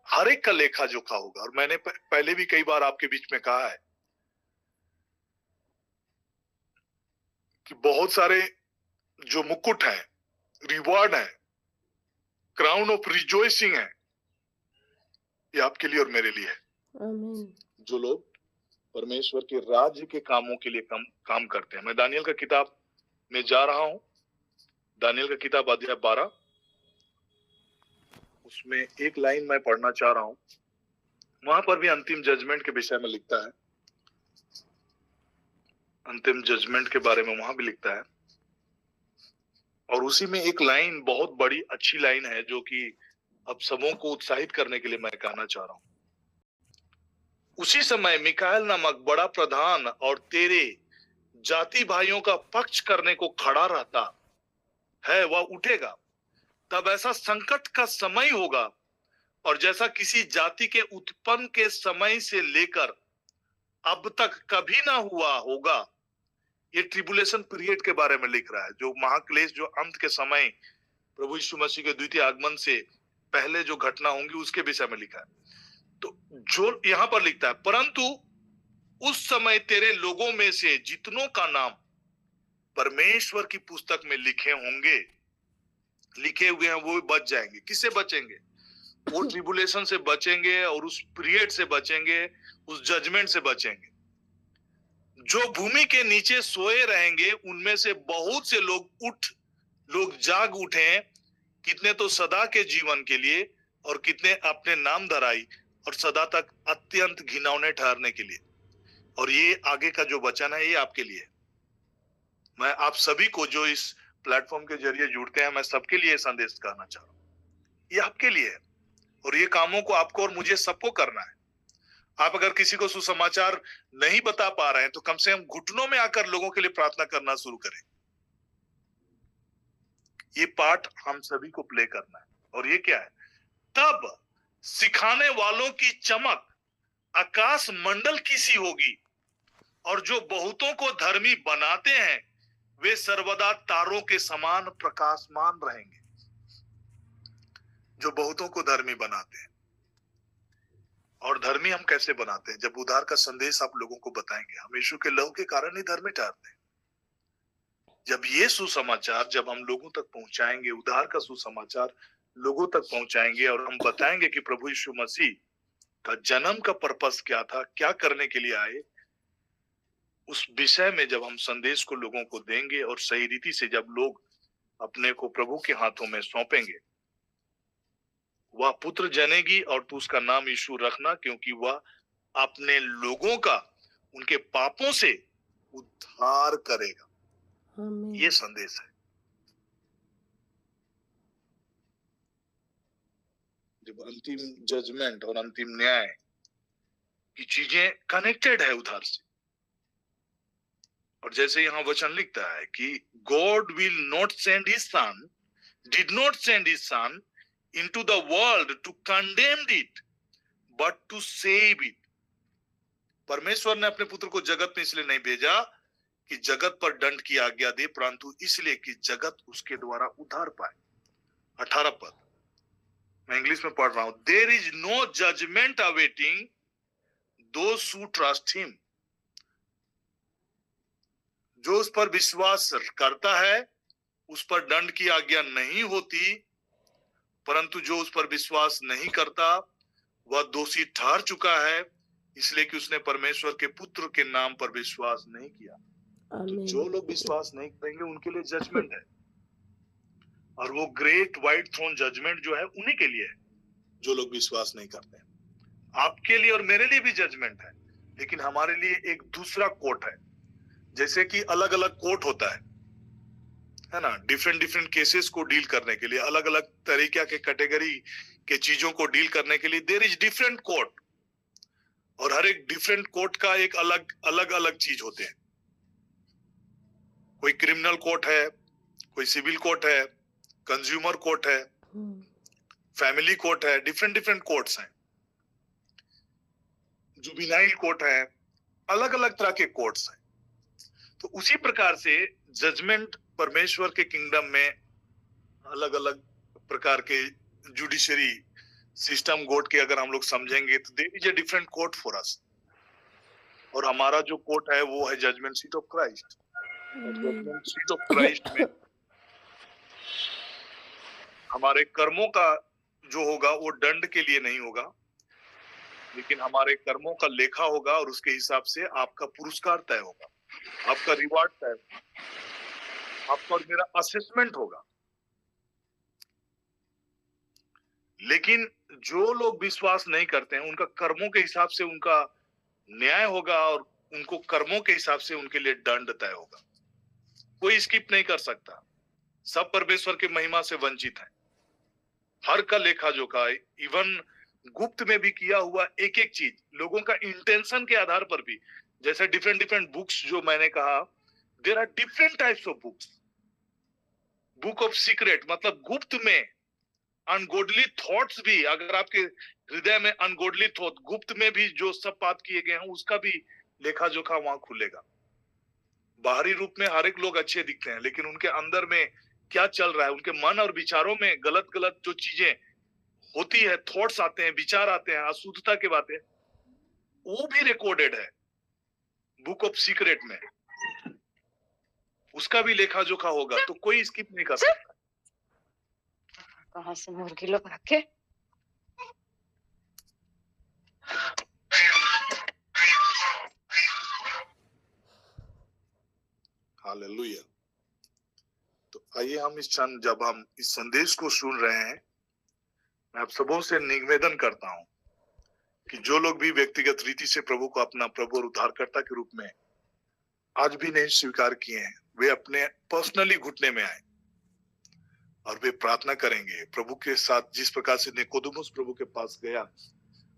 हर एक का लेखा जोखा होगा। और मैंने पहले भी कई बार आपके बीच में कहा है कि बहुत सारे जो मुकुट है, रिवॉर्ड है, क्राउन ऑफ रिजॉइसिंग है, ये आपके लिए और मेरे लिए है। आमीन। जो लोग परमेश्वर के राज्य के कामों के लिए काम करते हैं। मैं दानियल का किताब में जा रहा हूं, दानियल का किताब अध्याय 12, उसमें एक लाइन मैं पढ़ना चाह रहा हूं। वहां पर भी अंतिम जजमेंट के विषय में लिखता है, अंतिम जजमेंट के बारे में वहां भी लिखता है। और उसी में एक लाइन, बहुत बड़ी अच्छी लाइन है, जो कि अब सबों को उत्साहित करने के लिए मैं कहना चाह रहा हूं। उसी समय मिकाएल नामक बड़ा प्रधान और तेरे जाति भाइयों का पक्ष करने को खड़ा रहता है, वह उठेगा। तब ऐसा संकट का समय होगा और जैसा किसी जाति के उत्पन्न के समय से लेकर अब तक कभी ना हुआ होगा। ये ट्रिबुलेशन पीरियड के बारे में लिख रहा है, जो महाक्लेश, जो अंत के समय प्रभु यीशु मसीह के द्वितीय आगमन से पहले जो घटना होंगी उसके विषय में लिखा है। तो जो यहां पर लिखता है, परंतु उस समय तेरे लोगों में से जितनों का नाम परमेश्वर की पुस्तक में लिखे होंगे, लिखे हुए हैं, वो बच जाएंगे। किससे बचेंगे? वो ट्रिबुलेशन से बचेंगे और उस पीरियड से बचेंगे, उस जजमेंट से बचेंगे। जो भूमि के नीचे सोए रहेंगे उनमें से बहुत से लोग जाग उठे हैं, कितने तो सदा के जीवन के लिए और कितने अपने नाम धराई और सदा तक अत्यंत घिनौने ठहरने के लिए। और ये आगे का जो वचन है ये आपके लिए। मैं आप सभी को जो इस प्लेटफॉर्म के जरिए जुड़ते हैं, मैं सबके लिए संदेश कहना चाह रहा हूं, ये आपके लिए है। और ये कामों को आपको और मुझे सबको करना है। आप अगर किसी को सुसमाचार नहीं बता पा रहे हैं तो कम से कम घुटनों में आकर लोगों के लिए प्रार्थना करना शुरू करें। ये पार्ट हम सभी को प्ले करना है। और ये क्या है? तब सिखाने वालों की चमक आकाश मंडल की सी होगी और जो बहुतों को धर्मी बनाते हैं वे सर्वदा तारों के समान प्रकाशमान रहेंगे। जो बहुतों को धर्मी बनाते हैं। और धर्मी हम कैसे बनाते हैं? जब उद्धार का संदेश आप लोगों को बताएंगे। हम यीशु के लहू के कारण ही धर्मी ठहरते हैं। जब ये सुसमाचार जब हम लोगों तक पहुंचाएंगे, उद्धार का सुसमाचार लोगों तक पहुंचाएंगे और हम बताएंगे कि प्रभु यीशु मसीह का जन्म का पर्पस क्या था, क्या करने के लिए आए, उस विषय में जब हम संदेश को लोगों को देंगे और सही रीति से जब लोग अपने को प्रभु के हाथों में सौंपेंगे, वह पुत्र जनेगी और तू उसका नाम यीशु रखना, क्योंकि वह अपने लोगों का उनके पापों से उद्धार करेगा। आमीन। ये संदेश है। जब अंतिम जजमेंट और अंतिम न्याय की चीजें कनेक्टेड है उधार से। और जैसे यहां वचन लिखता है कि God will not send his son, did not send his son into the world to condemn it but to save it। परमेश्वर ने अपने पुत्र को जगत में इसलिए नहीं भेजा कि जगत पर दंड की आज्ञा दे, परंतु इसलिए कि जगत उसके द्वारा उद्धार पाए। 18 पद मैं इंग्लिश में पढ़ रहा हूं। There is no judgement awaiting those who trust him. जो उस पर विश्वास करता है उस पर दंड की आज्ञा नहीं होती, परंतु जो उस पर विश्वास नहीं करता वह दोषी ठहर चुका है, इसलिए कि उसने परमेश्वर के पुत्र के नाम पर विश्वास नहीं किया। तो जो लोग विश्वास नहीं करेंगे उनके लिए जजमेंट है, और वो ग्रेट व्हाइट थ्रोन जजमेंट जो है उन्हीं के लिए है जो लोग विश्वास नहीं करते हैं। आपके लिए और मेरे लिए भी जजमेंट है, लेकिन हमारे लिए एक दूसरा कोर्ट है। जैसे कि अलग अलग कोर्ट होता है ना, डिफरेंट डिफरेंट केसेस को डील करने के लिए, अलग अलग तरीके के कैटेगरी के चीजों को डील करने के लिए देयर इज डिफरेंट कोर्ट, और हर एक डिफरेंट कोर्ट का एक अलग अलग अलग चीज होते हैं। कोई क्रिमिनल कोर्ट है, कोई सिविल कोर्ट है, कंज्यूमर कोर्ट है, फैमिली कोर्ट है, डिफरेंट डिफरेंट कोर्ट्स हैं, जुबिनाइल कोर्ट है, अलग अलग तरह के कोर्ट्स हैं। तो उसी प्रकार से जजमेंट परमेश्वर के किंगडम में अलग अलग प्रकार के जुडिशरी सिस्टम कोर्ट के अगर हम लोग समझेंगे तो there is a different court for us, और हमारा जो कोर्ट है वो है judgement seat of Christ. Judgement seat of Christ में हमारे कर्मों का जो होगा वो दंड के लिए नहीं होगा, लेकिन हमारे कर्मों का लेखा होगा, और उसके हिसाब से आपका पुरस्कार तय होगा, आपका रिवार्ड तय होगा, आपका और मेरा असेसमेंट होगा। लेकिन जो लोग विश्वास नहीं करते हैं उनका कर्मों के हिसाब से उनका न्याय होगा, और उनको कर्मों के हिसाब से उनके लिए दंड तय होगा। कोई स्किप नहीं कर सकता, सब परमेश्वर की महिमा से वंचित है। हर का लेखा जोखा, इवन गुप्त में भी किया हुआ एक एक चीज, लोगों का इंटेंशन के आधार पर भी, जैसे डिफरेंट डिफरेंट बुक्स जो मैंने कहा, there are different types of books. Book of secret मतलब गुप्त में अनगोडली थॉट्स भी, अगर आपके हृदय में अनगोडली थॉट, गुप्त में भी जो सब बात किए गए हैं उसका भी लेखा जोखा वहां खुलेगा। बाहरी रूप में हर एक लोग अच्छे दिखते हैं, लेकिन उनके अंदर में क्या चल रहा है, उनके मन और विचारों में गलत गलत जो चीजें होती है, थॉट्स आते हैं, विचार आते हैं, अशुद्धता के बातें, वो भी रिकॉर्डेड है बुक ऑफ सीक्रेट में, उसका भी लेखा जोखा होगा। तो कोई स्किप नहीं कर सकता। कहाँ से मुर्गी लोग रखे? हालेलुया। तो आइए हम इस क्षण, जब हम इस संदेश को सुन रहे हैं, मैं आप सबों से निवेदन करता हूं कि जो लोग भी व्यक्तिगत रीति से प्रभु को अपना प्रभु और उद्धारकर्ता के रूप में आज भी नहीं स्वीकार किए हैं, वे अपने पर्सनली घुटने में आए और वे प्रार्थना करेंगे प्रभु के साथ। जिस प्रकार से निकोदेमुस प्रभु के पास गया,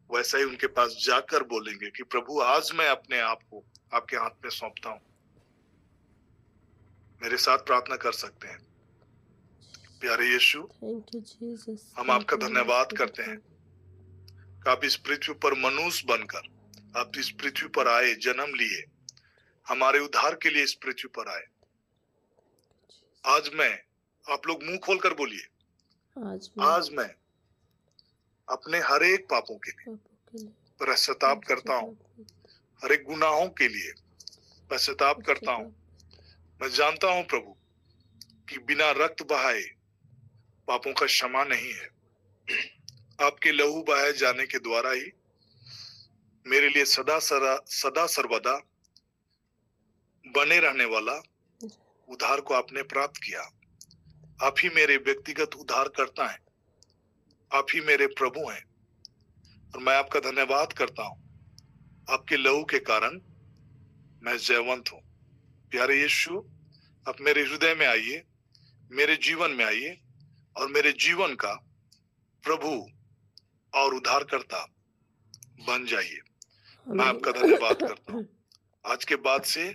वैसा ही उनके पास जाकर बोलेंगे कि प्रभु आज मैं अपने आप को आपके हाथ में सौंपता हूं। मेरे साथ प्रार्थना कर सकते हैं। प्यारे यीशु, हम आपका धन्यवाद करते हैं कि आप इस पृथ्वी पर मनुष्य बनकर आप इस पृथ्वी पर आए, जन्म लिए, हमारे उद्धार के लिए इस पृथ्वी पर आए। आज मैं, आप लोग मुंह खोलकर बोलिए, आज मैं अपने हर एक पापों के लिए पश्चाताप करता हूँ, हर एक गुनाहों के लिए पश्चाताप करता हूँ। मैं जानता हूँ प्रभु कि बिना रक्त बहाए पापों का क्षमा नहीं है। आपके लहू बहाए जाने के द्वारा ही मेरे लिए सदा सर्वदा बने रहने वाला उद्धार को आपने प्राप्त किया। आप ही मेरे व्यक्तिगत उद्धार करता है, आप ही मेरे प्रभु हैं, और मैं आपका धन्यवाद करता हूँ। आपके लहू के कारण मैं जयवंत हूँ। प्यारे यीशु, आप मेरे हृदय में आइए, मेरे जीवन में आइए, और मेरे जीवन का प्रभु और उद्धारकर्ता बन जाइए। मैं आपका धन्यवाद करता हूँ। आज के बाद से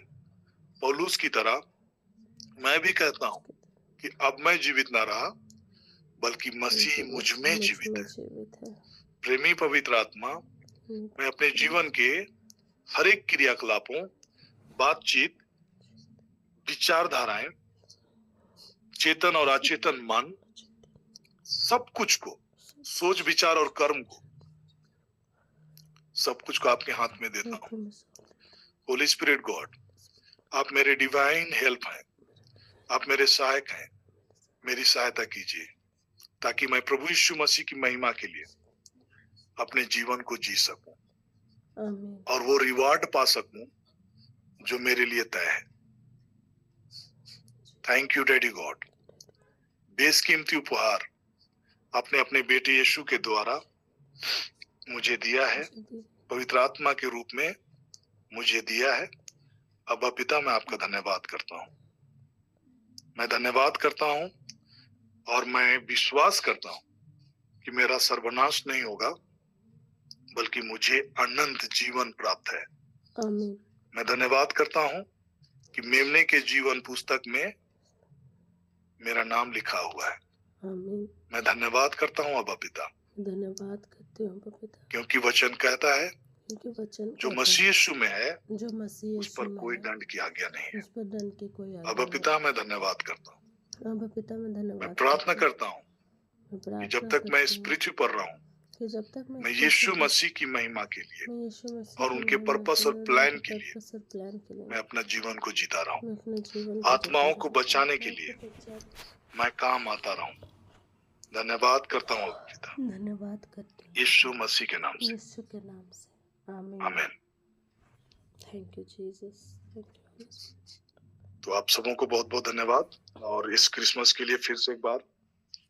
पौलुस की तरह मैं भी कहता हूँ कि अब मैं जीवित ना रहा, बल्कि मसीह मुझ में जीवित है। प्रेमी पवित्र आत्मा, मैं अपने जीवन के हर एक क्रियाकलापों, बातचीत, विचारधाराएं, चेतन और अचेतन मन, सब कुछ को, सोच विचार और कर्म को, सब कुछ को आपके हाथ में देता हूँ। होली स्पिरिट गॉड, आप मेरे डिवाइन हेल्प हैं, आप मेरे सहायक हैं। मेरी सहायता कीजिए ताकि मैं प्रभु यीशु मसीह की महिमा के लिए अपने जीवन को जी सकूं आमीन। और वो रिवार्ड पा सकूं जो मेरे लिए तय है। Thank you daddy God. बेशकीमती उपहार आपने अपने बेटे यीशु के द्वारा मुझे दिया है, पवित्र आत्मा के रूप में मुझे दिया है। अब्बा पिता, मैं आपका धन्यवाद करता हूँ। मैं धन्यवाद करता हूँ और मैं विश्वास करता हूँ कि मेरा सर्वनाश नहीं होगा, बल्कि मुझे अनंत जीवन प्राप्त है। आमीन। मैं धन्यवाद करता हूँ कि मेमने के जीवन पुस्तक में मेरा नाम लिखा हुआ है। आमीन। मैं धन्यवाद करता हूँ अब्बा पिता, धन्यवाद करते हो अब्बा पिता, क्योंकि वचन कहता है क्योंकि वचन जो कहता मसीह यीशु में है है, जो मसीह उस यीशु पर में कोई है, दंड की आज्ञा नहीं है। उस पर दंड की कोई आज्ञा अब्बा नहीं। पिता, मैं धन्यवाद करता हूँ। अब्बा पिता मैं मैं धन्यवाद प्रार्थना करती करता हूँ हूँ। कि मैं जब प्रार्थना तक मैं इस करती हूँ पृथ्वी पर रहूं, कि जब तक मैं मैं इस यीशु पृथ्वी पर- मसीह की महिमा के लिए मैं यीशु मसीह और की उनके महिमा पर्पस के और लिए, प्लान उनके के लिए पर्पस और प्लान के लिए मैं अपना जीवन को जीता रहूं। मैं अपने जीवन आत्माओं को जीता बचाने के रहूं। लिए आत्माओं को बचा- मैं काम आता रहूं। धन्यवाद करता हूँ अब्बा पिता, धन्यवाद करती हूँ यीशु मसीह के नाम से। यीशु के नाम से। आमीन। आमीन। Thank you Jesus. Thank you. तो आप सबों को बहुत बहुत धन्यवाद। और इस क्रिसमस के लिए फिर से एक बार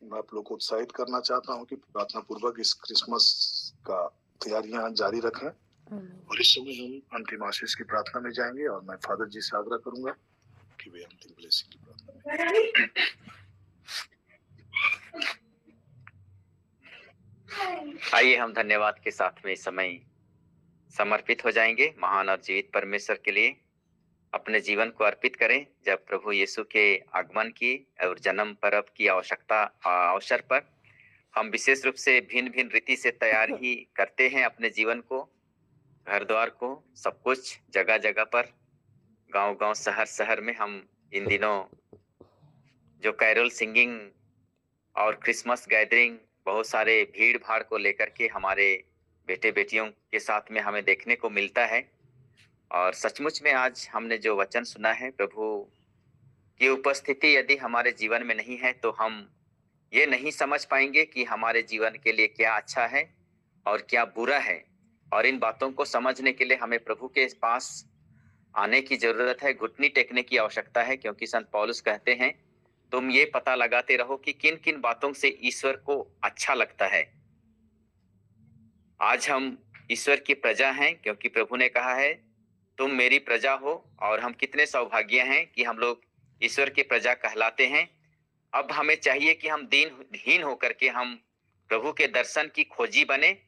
मैं आप लोग को उत्साहित करना चाहता हूँ कि प्रार्थना पूर्वक इस क्रिसमस का तैयारियां जारी रखें। आमीन। और इस समय हम अंतिम आशीष की प्रार्थना में जाएंगे और मैं फादर जी से आग्रह करूंगा कि वे अंतिम ब्लेसिंग की प्रार्थना में। आइए हम धन्यवाद के साथ में इस समय समर्पित हो जाएंगे महान और जीवित परमेश्वर के लिए। अपने जीवन को अर्पित करें। जब प्रभु यीशु के आगमन की और जन्म पर्व की अवसर पर हम विशेष रूप से भिन्न भिन्न रीति से तैयार ही करते हैं अपने जीवन को, घर द्वार को, सब कुछ जगह जगह पर, गांव गांव, शहर शहर में हम इन दिनों जो कैरोल सिंगिंग और क्रिसमस गैदरिंग, बहुत सारे भीड़ भाड़ को लेकर के हमारे बेटे बेटियों के साथ में हमें देखने को मिलता है। और सचमुच में आज हमने जो वचन सुना है, प्रभु की उपस्थिति यदि हमारे जीवन में नहीं है तो हम ये नहीं समझ पाएंगे कि हमारे जीवन के लिए क्या अच्छा है और क्या बुरा है। और इन बातों को समझने के लिए हमें प्रभु के पास आने की जरूरत है, घुटनी टेकने की आवश्यकता है। क्योंकि संत पौलुस कहते हैं, तुम ये पता लगाते रहो कि किन किन बातों से ईश्वर को अच्छा लगता है। आज हम ईश्वर की प्रजा हैं, क्योंकि प्रभु ने कहा है तुम मेरी प्रजा हो। और हम कितने सौभाग्य हैं कि हम लोग ईश्वर की प्रजा कहलाते हैं। अब हमें चाहिए कि हम दीनहीन होकर के हम प्रभु के दर्शन की खोजी बने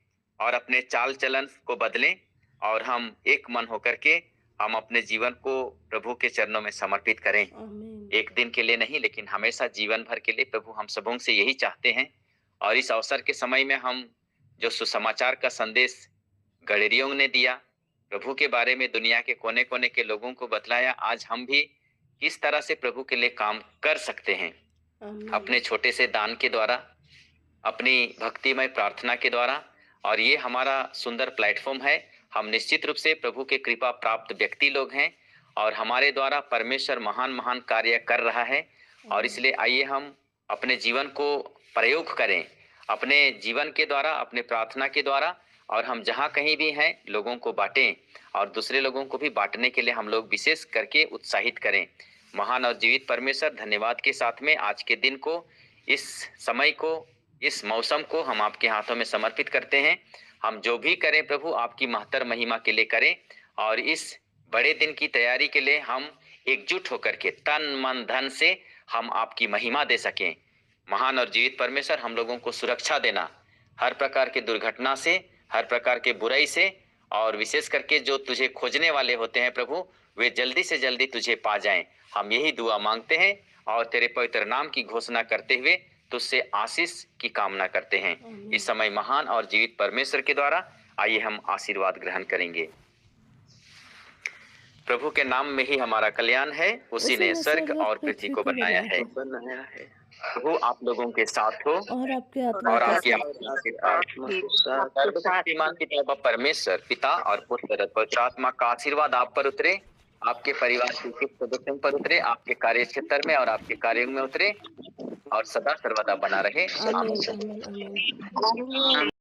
और अपने चाल चलन को बदलें और हम एक मन होकर के हम अपने जीवन को प्रभु के चरणों में समर्पित करें। आमीन। एक दिन के लिए नहीं, लेकिन हमेशा जीवन भर के लिए प्रभु हम सबों से यही चाहते हैं। और इस अवसर के समय में हम जो सुसमाचार का संदेश गडरियों ने दिया, प्रभु के बारे में दुनिया के कोने कोने के लोगों को बतलाया, आज हम भी किस तरह से प्रभु के लिए काम कर सकते हैं। आमीन। अपने छोटे से दान के द्वारा, अपनी भक्तिमय प्रार्थना के द्वारा। और ये हमारा सुंदर प्लेटफॉर्म है। हम निश्चित रूप से प्रभु के कृपा प्राप्त व्यक्ति लोग हैं और हमारे द्वारा परमेश्वर महान महान कार्य कर रहा है। और इसलिए आइए हम अपने जीवन को प्रयोग करें, अपने जीवन के द्वारा, अपने प्रार्थना के द्वारा। और हम जहाँ कहीं भी हैं लोगों को बांटें और दूसरे लोगों को भी बांटने के लिए हम लोग विशेष करके उत्साहित करें। महान और जीवित परमेश्वर, धन्यवाद के साथ में आज के दिन को, इस समय को, इस मौसम को हम आपके हाथों में समर्पित करते हैं। हम जो भी करें प्रभु आपकी महत्तर महिमा के लिए करें और इस बड़े दिन की तैयारी के लिए हम एकजुट होकर के तन मन धन से हम आपकी महिमा दे सकें। महान और जीवित परमेश्वर, हम लोगों को सुरक्षा देना हर प्रकार के दुर्घटना से, हर प्रकार के बुराई से। और विशेष करके जो तुझे खोजने वाले होते हैं प्रभु, वे जल्दी से जल्दी तुझे पा जाएं। हम यही दुआ मांगते हैं और तेरे पवित्र नाम की घोषणा करते हुए तुझसे आशीष की कामना करते हैं। इस समय महान और जीवित परमेश्वर के द्वारा आइए हम आशीर्वाद ग्रहण करेंगे। प्रभु के नाम में ही हमारा कल्याण है, उसी ने स्वर्ग और पृथ्वी को बनाया है। प्रभु आप लोगों के साथ हो और आपके आत्मा और के आपकी साथ। सर्वशक्तिमान पिता परमेश्वर, पिता और पुत्र और पवित्र आत्मा का आशीर्वाद आप पर उतरे आपके परिवार के किस सदस्यों पर उतरे, आपके कार्य क्षेत्र में और आपके कार्यों में उतरे और सदा सर्वदा बना रहे। आमीन आमीन आमीन